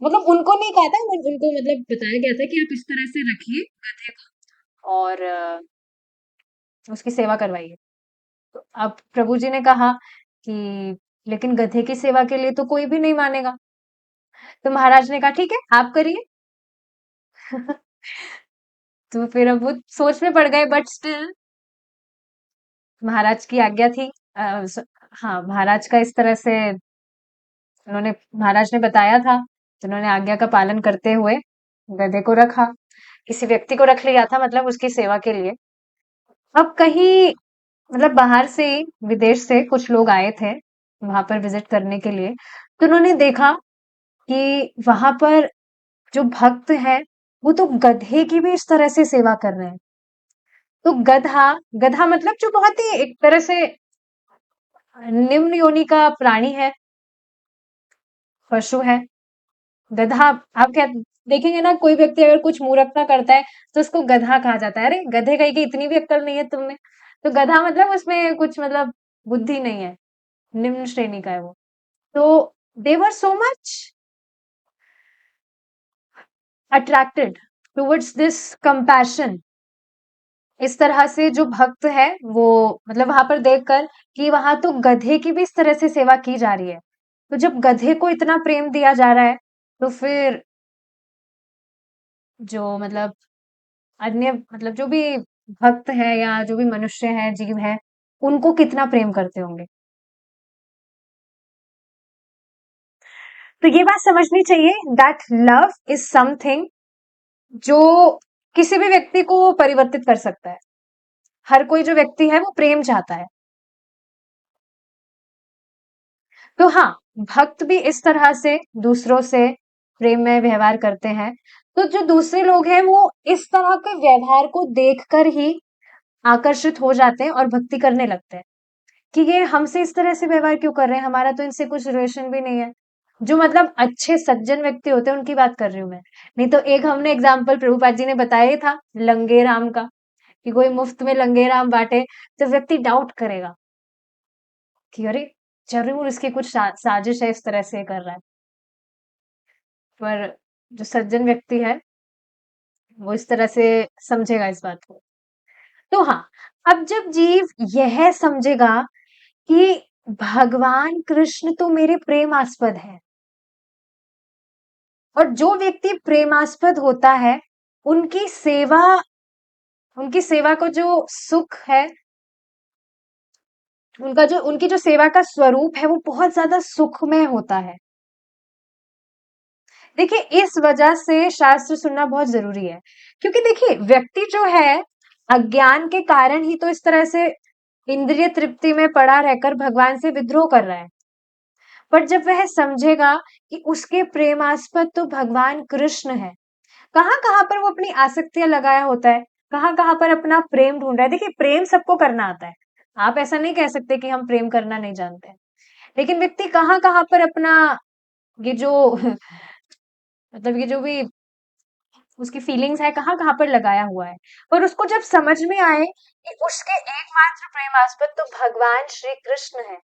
मतलब उनको नहीं कहा था, उनको मतलब बताया गया था कि आप इस तरह से रखिए गधे को और उसकी सेवा करवाइए। तो अब प्रभु जी ने कहा कि लेकिन गधे की सेवा के लिए तो कोई भी नहीं मानेगा। तो महाराज ने कहा ठीक है, आप करिए। तो फिर अब वो सोच में पड़ गए, बट स्टिल महाराज की आज्ञा थी। हाँ, महाराज का इस तरह से उन्होंने, महाराज ने बताया था, तो उन्होंने आज्ञा का पालन करते हुए गधे को रखा। किसी व्यक्ति को रख लिया था, मतलब उसकी सेवा के लिए। अब कहीं मतलब बाहर से ही, विदेश से कुछ लोग आए थे वहां पर विजिट करने के लिए। तो उन्होंने देखा कि वहां पर जो भक्त है, वो तो गधे की भी इस तरह से सेवा कर रहे हैं। तो गधा, गधा मतलब जो बहुत ही एक तरह से निम्न योनि का प्राणी है, पशु है। गधा, आप क्या देखेंगे ना, कोई व्यक्ति अगर कुछ मूर्खता करता है तो उसको गधा कहा जाता है, अरे गधे कहीं की इतनी भी अक्ल नहीं है तुमने। तो गधा मतलब उसमें कुछ मतलब बुद्धि नहीं है, निम्न श्रेणी का है वो। तो they were so much attracted towards this compassion. इस तरह से जो भक्त है वो मतलब वहां पर देखकर कि वहां तो गधे की भी इस तरह से सेवा की जा रही है, तो जब गधे को इतना प्रेम दिया जा रहा है, तो फिर जो मतलब अन्य मतलब जो भी भक्त है या जो भी मनुष्य है, जीव है, उनको कितना प्रेम करते होंगे। तो ये बात समझनी चाहिए दैट लव इज समथिंग जो किसी भी व्यक्ति को परिवर्तित कर सकता है। हर कोई जो व्यक्ति है वो प्रेम चाहता है। तो हाँ, भक्त भी इस तरह से दूसरों से प्रेम में व्यवहार करते हैं। तो जो दूसरे लोग हैं वो इस तरह के व्यवहार को देखकर ही आकर्षित हो जाते हैं और भक्ति करने लगते हैं कि ये हमसे इस तरह से व्यवहार क्यों कर रहे हैं, हमारा तो इनसे कुछ रिलेशन भी नहीं है। जो मतलब अच्छे सज्जन व्यक्ति होते हैं उनकी बात कर रही हूँ मैं। नहीं तो एक हमने एग्जाम्पल प्रभुपाद जी ने बताया ही था लंगेराम का, कि कोई मुफ्त में लंगेराम बांटे तो व्यक्ति डाउट करेगा कि अरे जरूर इसकी कुछ साजिश है, इस तरह से ये कर रहा है। पर जो सज्जन व्यक्ति है वो इस तरह से समझेगा इस बात को। तो हाँ, अब जब जीव यह समझेगा कि भगवान कृष्ण तो मेरे प्रेमास्पद है, और जो व्यक्ति प्रेमास्पद होता है उनकी सेवा, उनकी सेवा को जो सुख है, उनकी जो सेवा का स्वरूप है वो बहुत ज्यादा सुखमय होता है। देखिए इस वजह से शास्त्र सुनना बहुत जरूरी है, क्योंकि देखिए व्यक्ति जो है अज्ञान के कारण ही तो इस तरह से इंद्रिय तृप्ति में पड़ा रहकर भगवान से विद्रोह कर रहा है। पर जब वह समझेगा कि उसके प्रेमास्पद तो भगवान कृष्ण है, कहाँ कहाँ पर वो अपनी आसक्तियां लगाया होता है, कहाँ कहाँ पर अपना प्रेम ढूंढ रहा है। देखिए प्रेम सबको करना आता है, आप ऐसा नहीं कह सकते कि हम प्रेम करना नहीं जानते हैं। लेकिन व्यक्ति कहाँ कहाँ पर अपना ये जो मतलब ये जो भी उसकी फीलिंग्स है कहाँ कहाँ पर लगाया हुआ है, और उसको जब समझ में आए कि उसके एकमात्र प्रेमास्पद तो भगवान श्री कृष्ण है,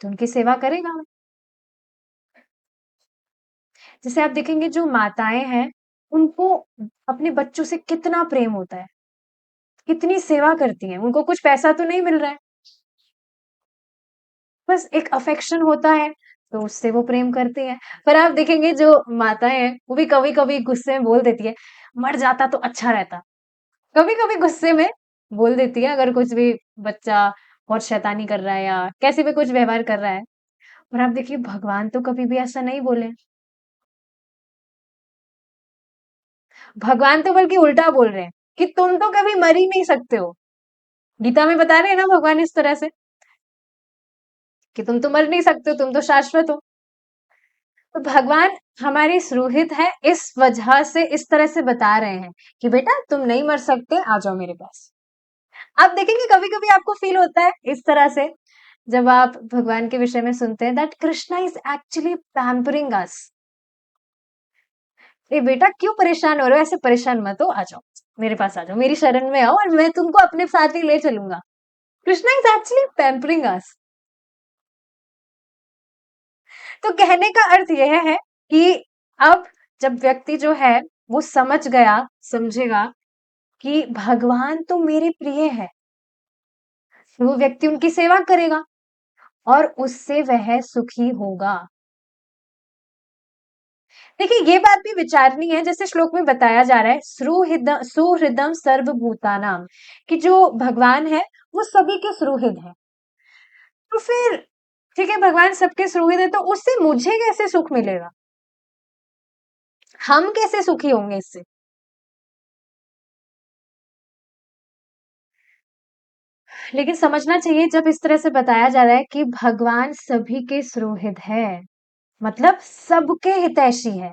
तो उनकी सेवा करेगा। जैसे आप देखेंगे जो माताएं हैं उनको अपने बच्चों से कितना प्रेम होता है, कितनी सेवा करती हैं, उनको कुछ पैसा तो नहीं मिल रहा है, बस एक अफेक्शन होता है तो उससे वो प्रेम करती हैं। पर आप देखेंगे जो माताएं हैं वो भी कभी कभी गुस्से में बोल देती है मर जाता तो अच्छा रहता, कभी कभी गुस्से में बोल देती है अगर कुछ भी बच्चा बहुत शैतानी कर रहा है या कैसे भी कुछ व्यवहार कर रहा है। और आप देखिए भगवान तो कभी भी ऐसा नहीं बोले, भगवान तो बल्कि उल्टा बोल रहे हैं कि तुम तो कभी मर ही नहीं सकते हो। गीता में बता रहे हैं ना भगवान इस तरह से कि तुम तो मर नहीं सकते हो, तुम तो शाश्वत हो। तो भगवान हमारे सुहृद है, इस वजह से इस तरह से बता रहे हैं कि बेटा तुम नहीं मर सकते, आ जाओ मेरे पास। आप देखेंगे कभी कभी आपको फील होता है इस तरह से जब आप भगवान के विषय में सुनते हैं that Krishna is actually pampering us. ए बेटा क्यों परेशान हो रहे हो, ऐसे परेशान मत हो, आ जाओ मेरे पास, आ जाओ मेरी शरण में आओ और मैं तुमको अपने साथ ही ले चलूंगा। कृष्णा इज एक्चुअली पैम्परिंग अस। तो कहने का अर्थ यह है कि अब जब व्यक्ति जो है वो समझ गया, समझेगा कि भगवान तो मेरे प्रिय है, तो वो व्यक्ति उनकी सेवा करेगा और उससे वह सुखी होगा। देखिए ये बात भी विचारनी है, जैसे श्लोक में बताया जा रहा है सुहृदम सर्वभूतानाम, कि जो भगवान है वो सभी के सुहृद है। तो फिर ठीक है भगवान सबके सुहृद है, तो उससे मुझे कैसे सुख मिलेगा, हम कैसे सुखी होंगे इससे। लेकिन समझना चाहिए जब इस तरह से बताया जा रहा है कि भगवान सभी के सुहृद है, मतलब सबके हितैषी है,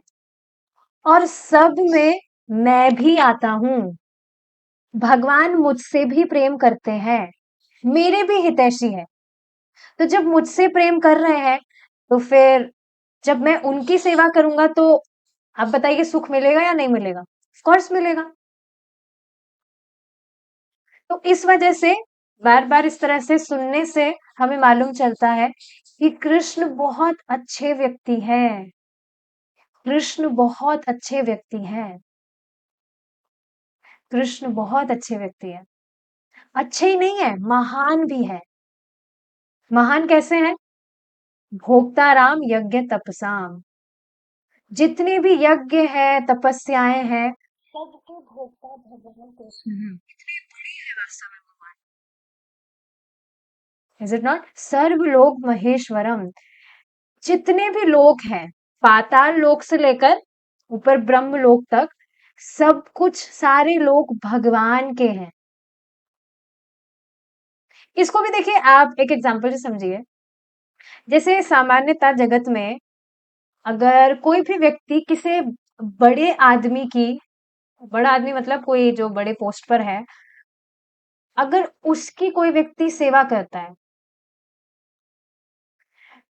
और सब में मैं भी आता हूं। भगवान मुझसे भी प्रेम करते हैं, मेरे भी हितैषी है। तो जब मुझसे प्रेम कर रहे हैं तो फिर जब मैं उनकी सेवा करूंगा तो आप बताइए सुख मिलेगा या नहीं मिलेगा, ऑफ कोर्स मिलेगा। तो इस वजह से बार बार इस तरह से सुनने से हमें मालूम चलता है कि कृष्ण बहुत अच्छे व्यक्ति हैं, कृष्ण बहुत अच्छे व्यक्ति हैं, कृष्ण बहुत अच्छे व्यक्ति हैं। अच्छे ही नहीं है, महान भी है। महान कैसे हैं? भोक्ताराम यज्ञ तपसाम, जितने भी यज्ञ हैं तपस्याएं हैं सबके भोक्ता भगवान कृष्ण हैं। कितने बड़े हैं वास्तव में भगवान, इज इट नॉट? सर्वलोक महेश्वरम, जितने भी लोक हैं, पाताल लोक से लेकर ऊपर ब्रह्म लोक तक, सब कुछ सारे लोग भगवान के हैं। इसको भी देखिए, आप एक एग्जांपल से समझिए। जैसे सामान्यतः जगत में अगर कोई भी व्यक्ति किसी बड़े आदमी की, बड़ा आदमी मतलब कोई जो बड़े पोस्ट पर है, अगर उसकी कोई व्यक्ति सेवा करता है,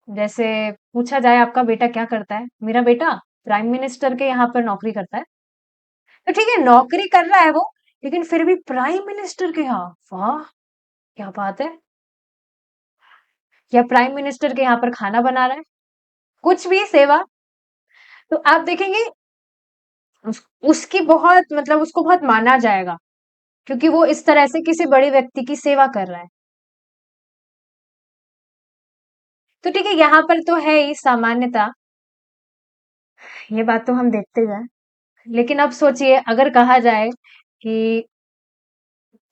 जैसे पूछा जाए आपका बेटा क्या करता है, मेरा बेटा प्राइम मिनिस्टर के यहाँ पर नौकरी करता है, तो ठीक है नौकरी कर रहा है वो, लेकिन फिर भी प्राइम मिनिस्टर के यहाँ, वाह क्या बात है। या प्राइम मिनिस्टर के यहाँ पर खाना बना रहा है, कुछ भी सेवा, तो आप देखेंगे उसकी बहुत मतलब उसको बहुत माना जाएगा, क्योंकि वो इस तरह से किसी बड़े व्यक्ति की सेवा कर रहा है। तो ठीक है, यहाँ पर तो है ही सामान्यता, ये बात तो हम देखते ही हैं। लेकिन अब सोचिए अगर कहा जाए कि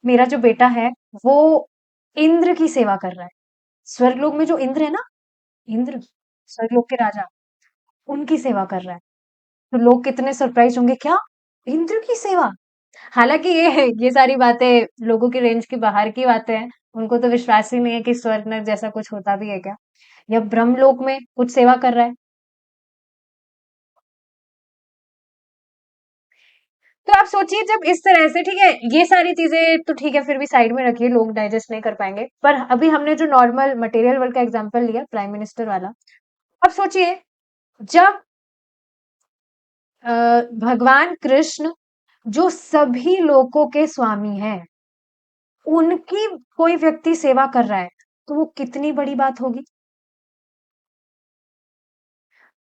मेरा जो बेटा है वो इंद्र की सेवा कर रहा है, स्वर्गलोक में जो इंद्र है ना, इंद्र स्वर्गलोक के राजा, उनकी सेवा कर रहा है, तो लोग कितने सरप्राइज होंगे, क्या इंद्र की सेवा। हालांकि ये सारी बातें लोगों की रेंज की बाहर की बातें हैं, उनको तो विश्वास ही नहीं है कि स्वर्ग नरक जैसा कुछ होता भी है क्या, या ब्रह्मलोक में कुछ सेवा कर रहा है। तो आप सोचिए जब इस तरह से, ठीक है ये सारी चीजें तो ठीक है फिर भी साइड में रखिए, लोग डाइजेस्ट नहीं कर पाएंगे, पर अभी हमने जो नॉर्मल मटेरियल वर्ल्ड का एग्जांपल लिया प्राइम मिनिस्टर वाला, अब सोचिए जब भगवान कृष्ण जो सभी लोगों के स्वामी हैं, उनकी कोई व्यक्ति सेवा कर रहा है, तो वो कितनी बड़ी बात होगी।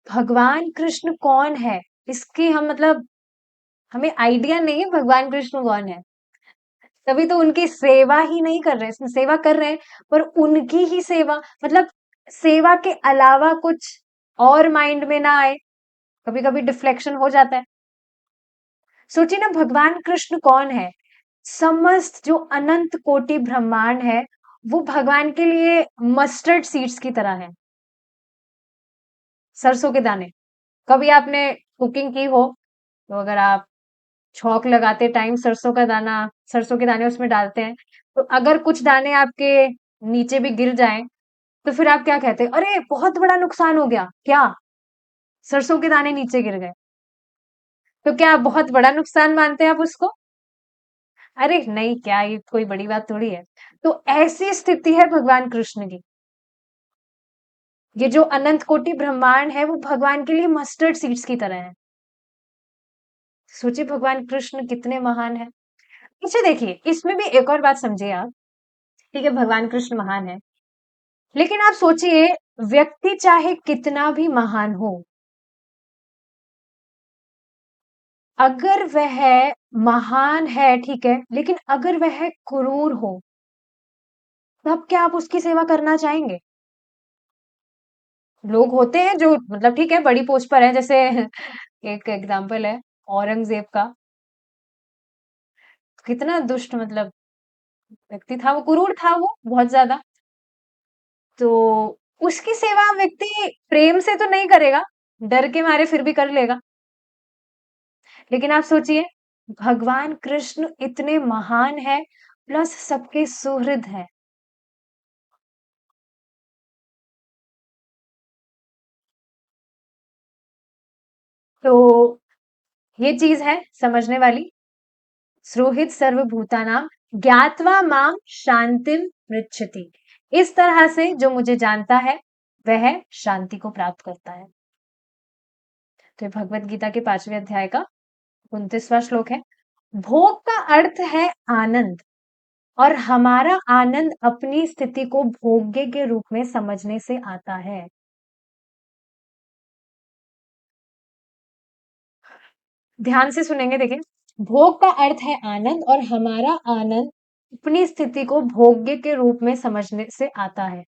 भगवान कृष्ण कौन है, इसकी हम मतलब हमें आइडिया नहीं है भगवान कृष्ण कौन है, तभी तो उनकी सेवा ही नहीं कर रहे हैं, सेवा कर रहे हैं पर उनकी ही सेवा, मतलब सेवा के अलावा कुछ और माइंड में ना आए, कभी कभी डिफ्लेक्शन हो जाता है। सोचिए ना भगवान कृष्ण कौन है, समस्त जो अनंत कोटि ब्रह्मांड है वो भगवान के लिए मस्टर्ड सीड्स की तरह है, सरसों के दाने। कभी आपने कुकिंग की हो तो अगर आप छौंक लगाते टाइम सरसों का दाना, सरसों के दाने उसमें डालते हैं, तो अगर कुछ दाने आपके नीचे भी गिर जाएं, तो फिर आप क्या कहते हैं, अरे बहुत बड़ा नुकसान हो गया क्या, सरसों के दाने नीचे गिर गए, तो क्या आप बहुत बड़ा नुकसान मानते हैं आप उसको, अरे नहीं क्या ये कोई बड़ी बात थोड़ी है। तो ऐसी स्थिति है भगवान कृष्ण की, ये जो अनंत कोटि ब्रह्मांड है वो भगवान के लिए मस्टर्ड सीड्स की तरह है। सोचिए भगवान कृष्ण कितने महान है। अच्छा देखिए इसमें भी एक और बात समझिए आप, ठीक है भगवान कृष्ण महान है, लेकिन आप सोचिए व्यक्ति चाहे कितना भी महान हो, अगर वह महान है ठीक है, लेकिन अगर वह क्रूर हो, तब क्या आप उसकी सेवा करना चाहेंगे। लोग होते हैं जो मतलब ठीक है बड़ी पोस्ट पर है, जैसे एक एग्जाम्पल है औरंगजेब का, कितना दुष्ट मतलब व्यक्ति था, वो क्रूर था वो बहुत ज्यादा, तो उसकी सेवा व्यक्ति प्रेम से तो नहीं करेगा, डर के मारे फिर भी कर लेगा। लेकिन आप सोचिए भगवान कृष्ण इतने महान है प्लस सबके सुहृद है, तो ये चीज है समझने वाली। सुहृद सर्वभूतानां ज्ञात्वा माम शांतिम पृच्छति, इस तरह से जो मुझे जानता है वह शांति को प्राप्त करता है। तो ये भगवत गीता के 5वें अध्याय का 29वां श्लोक है। भोग का अर्थ है आनंद, और हमारा आनंद अपनी स्थिति को भोग्य के रूप में समझने से आता है। ध्यान से सुनेंगे, देखिए भोग का अर्थ है आनंद और हमारा आनंद अपनी स्थिति को भोग्य के रूप में समझने से आता है।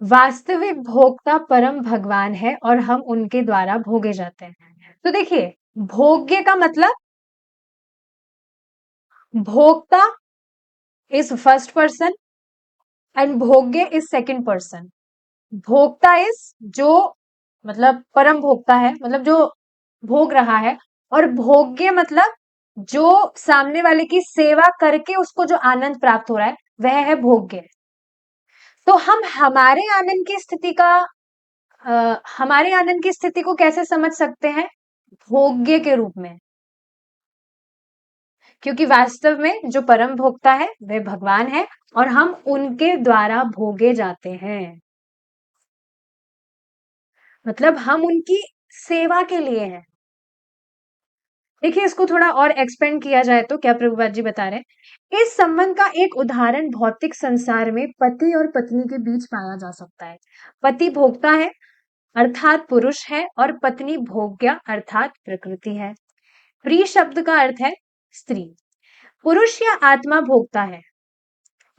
वास्तविक भोक्ता परम भगवान है और हम उनके द्वारा भोगे जाते हैं। तो देखिए भोग्य का मतलब, भोक्ता इज फर्स्ट पर्सन एंड भोग्य is second person. Bhokta is जो मतलब परम भोक्ता है, मतलब जो भोग रहा है, और भोग्य मतलब जो सामने वाले की सेवा करके उसको जो आनंद प्राप्त हो रहा है वह है भोग्य। तो हम हमारे आनंद की स्थिति को कैसे समझ सकते हैं? भोग्य के रूप में, क्योंकि वास्तव में जो परम भोक्ता है वह भगवान है और हम उनके द्वारा भोगे जाते हैं, मतलब हम उनकी सेवा के लिए हैं। देखिए, इसको थोड़ा और एक्सपेंड किया जाए तो क्या प्रभुपाद जी बता रहे हैं, इस संबंध का एक उदाहरण भौतिक संसार में पति और पत्नी के बीच पाया जा सकता है। पति भोक्ता है अर्थात पुरुष है और पत्नी भोग्या अर्थात प्रकृति है। प्रिय शब्द का अर्थ है स्त्री। पुरुष या आत्मा भोक्ता है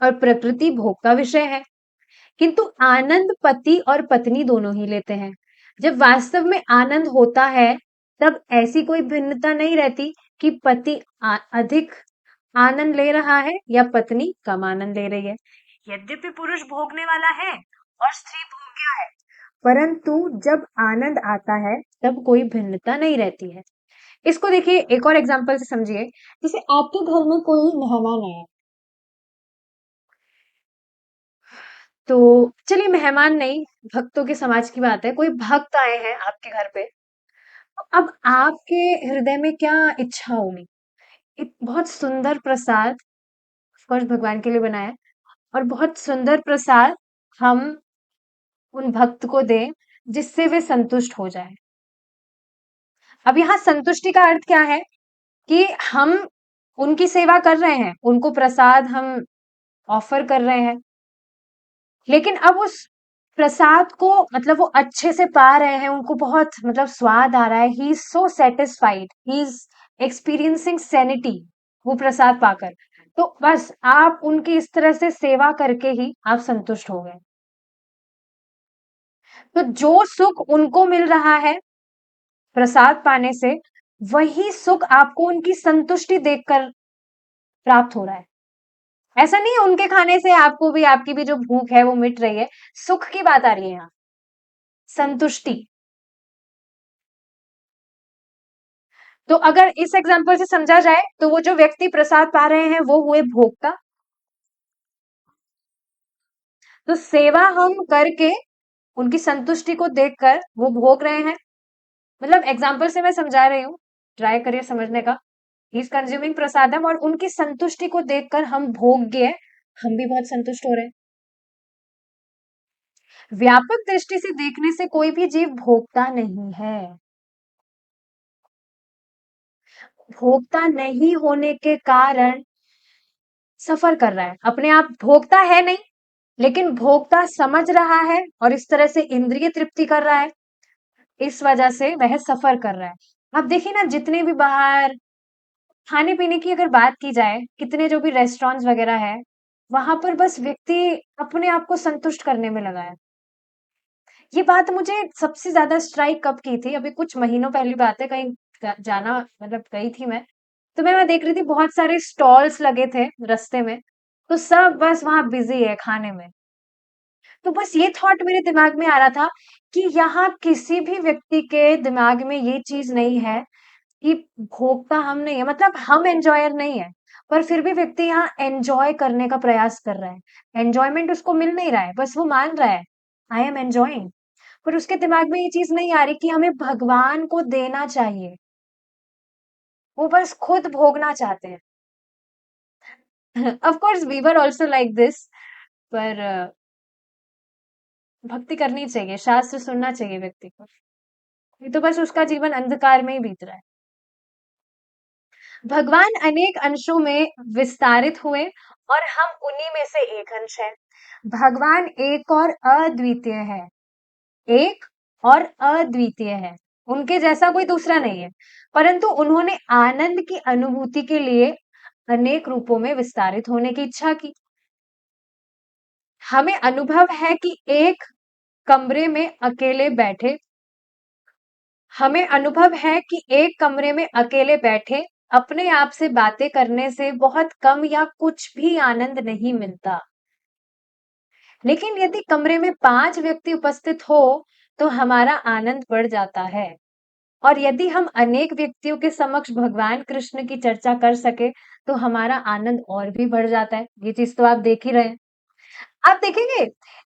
और प्रकृति भोग का विषय है, किंतु आनंद पति और पत्नी दोनों ही लेते हैं। जब वास्तव में आनंद होता है तब ऐसी कोई भिन्नता नहीं रहती कि पति अधिक आनंद ले रहा है या पत्नी कम आनंद ले रही है। यद्यपि पुरुष भोगने वाला है और स्त्री भोग्या है, परंतु जब आनंद आता है तब कोई भिन्नता नहीं रहती है। इसको देखिए एक और एग्जांपल से समझिए। जैसे आपके घर में कोई मेहमान आया, तो चलिए मेहमान नहीं, भक्तों के समाज की बात है, कोई भक्त आए हैं आपके घर पे, तो अब आपके हृदय में क्या इच्छा होगी? एक बहुत सुंदर प्रसाद, ऑफ कोर्स भगवान के लिए बनाया है, और बहुत सुंदर प्रसाद हम उन भक्त को दें जिससे वे संतुष्ट हो जाए। अब यहाँ संतुष्टि का अर्थ क्या है कि हम उनकी सेवा कर रहे हैं, उनको प्रसाद हम ऑफर कर रहे हैं, लेकिन अब उस प्रसाद को मतलब वो अच्छे से पा रहे हैं, उनको बहुत मतलब स्वाद आ रहा है, he is so satisfied, he is experiencing sanity वो प्रसाद पाकर, तो बस आप उनकी इस तरह से सेवा करके ही आप संतुष्ट हो गए। तो जो सुख उनको मिल रहा है प्रसाद पाने से, वही सुख आपको उनकी संतुष्टि देखकर प्राप्त हो रहा है। ऐसा नहीं है उनके खाने से आपको भी, आपकी भी जो भूख है वो मिट रही है, सुख की बात आ रही है यहाँ, संतुष्टि। तो अगर इस एग्जाम्पल से समझा जाए तो वो जो व्यक्ति प्रसाद पा रहे हैं वो हुए भोक्ता। तो सेवा हम करके उनकी संतुष्टि को देखकर वो भोग रहे हैं, मतलब एग्जाम्पल से मैं समझा रही हूँ, ट्राई करिए समझने का। ही इज कंज्यूमिंग प्रसादम और उनकी संतुष्टि को देखकर हम भोग्य, हम भी बहुत संतुष्ट हो रहे हैं। व्यापक दृष्टि से देखने से कोई भी जीव भोक्ता नहीं है। भोक्ता नहीं होने के कारण सफर कर रहा है, अपने आप भोक्ता है नहीं, लेकिन भोक्ता समझ रहा है और इस तरह से इंद्रिय तृप्ति कर रहा है, इस वजह से वह सफर कर रहा है। आप देखिए ना, जितने भी बाहर खाने पीने की अगर बात की जाए, कितने जो भी रेस्टोरेंट्स वगैरह है, वहां पर बस व्यक्ति अपने आप को संतुष्ट करने में लगा है। ये बात मुझे सबसे ज्यादा स्ट्राइक कब की थी, अभी कुछ महीनों पहली बात है, कहीं जाना मतलब गई थी मैं, तो मैं देख रही थी बहुत सारे स्टॉल्स लगे थे रास्ते में, तो सब बस वहां बिजी है खाने में। तो बस ये थॉट मेरे दिमाग में आ रहा था कि यहाँ किसी भी व्यक्ति के दिमाग में ये चीज नहीं है कि भोगता हम नहीं है, मतलब हम एंजॉयर नहीं है, पर फिर भी व्यक्ति यहाँ एंजॉय करने का प्रयास कर रहा है। एंजॉयमेंट उसको मिल नहीं रहा है, बस वो मान रहा है आई एम एंजॉइंग, पर उसके दिमाग में ये चीज नहीं आ रही कि हमें भगवान को देना चाहिए, वो बस खुद भोगना चाहते हैं। Of course we were also like this, पर भक्ति करनी चाहिए, शास्त्र सुनना चाहिए व्यक्ति को, नहीं तो बस उसका जीवन अंधकार में ही बीत रहा है। भगवान अनेक अंशों में विस्तारित हुए और हम उन्हीं में से एक अंश हैं। भगवान एक और अद्वितीय है, एक और अद्वितीय है, उनके जैसा कोई दूसरा नहीं है, परंतु उन्होंने आनंद की अनुभूति के लिए अनेक रूपों में विस्तारित होने की इच्छा की। हमें अनुभव है कि एक कमरे में अकेले बैठे हमें अनुभव है कि एक कमरे में अकेले बैठे अपने आप से बातें करने से बहुत कम या कुछ भी आनंद नहीं मिलता। लेकिन यदि कमरे में 5 व्यक्ति उपस्थित हो तो हमारा आनंद बढ़ जाता है। और यदि हम अनेक व्यक्तियों के समक्ष भगवान कृष्ण की चर्चा कर सके तो हमारा आनंद और भी बढ़ जाता है। ये चीज तो आप देख ही रहे हैं। आप देखेंगे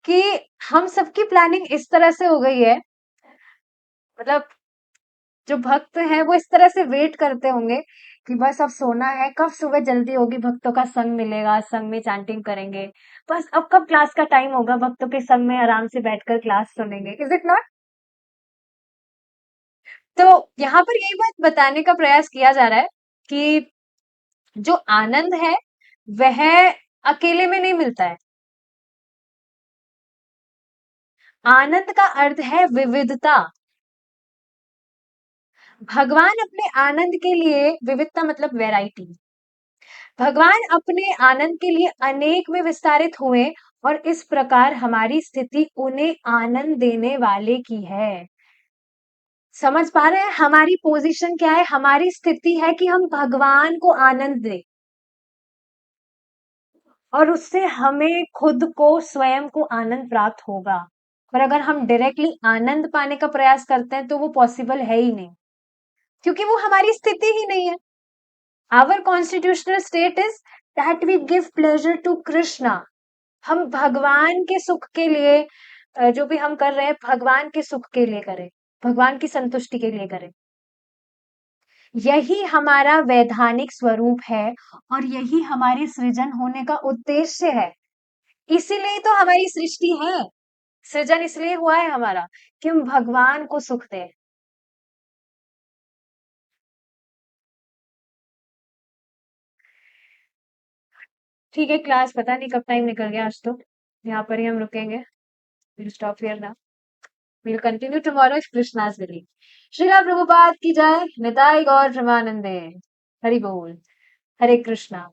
कि हम सबकी प्लानिंग इस तरह से हो गई है, मतलब जो भक्त हैं वो इस तरह से वेट करते होंगे कि बस अब सोना है, कब सुबह जल्दी होगी, भक्तों का संग मिलेगा, संग में चैंटिंग करेंगे, बस अब कब क्लास का टाइम होगा, भक्तों के संग में आराम से बैठकर क्लास सुनेंगे। Is it not? तो यहाँ पर यही बात बताने का प्रयास किया जा रहा है कि जो आनंद है वह अकेले में नहीं मिलता है। आनंद का अर्थ है विविधता। भगवान अपने आनंद के लिए, विविधता मतलब वैरायटी, भगवान अपने आनंद के लिए अनेक में विस्तारित हुए और इस प्रकार हमारी स्थिति उन्हें आनंद देने वाले की है। समझ पा रहे हैं हमारी पोजीशन क्या है? हमारी स्थिति है कि हम भगवान को आनंद दें और उससे हमें खुद को, स्वयं को आनंद प्राप्त होगा। और अगर हम डायरेक्टली आनंद पाने का प्रयास करते हैं तो वो पॉसिबल है ही नहीं, क्योंकि वो हमारी स्थिति ही नहीं है। Our constitutional state is that we give pleasure to Krishna. हम भगवान के सुख के लिए जो भी हम कर रहे हैं भगवान के सुख के लिए करें, भगवान की संतुष्टि के लिए करें। यही हमारा वैधानिक स्वरूप है और यही हमारे सृजन होने का उद्देश्य है। इसीलिए तो हमारी सृष्टि है, सृजन इसलिए हुआ है हमारा कि हम भगवान को सुख दें। ठीक है, क्लास पता नहीं कब टाइम निकल गया, आज तो यहाँ पर ही हम रुकेंगे। Will stop here now, will continue tomorrow if Krishna's willing. Srila Prabhupada की जय, निताई गौर प्रेमानंदे, हरि बोल, हरे कृष्णा।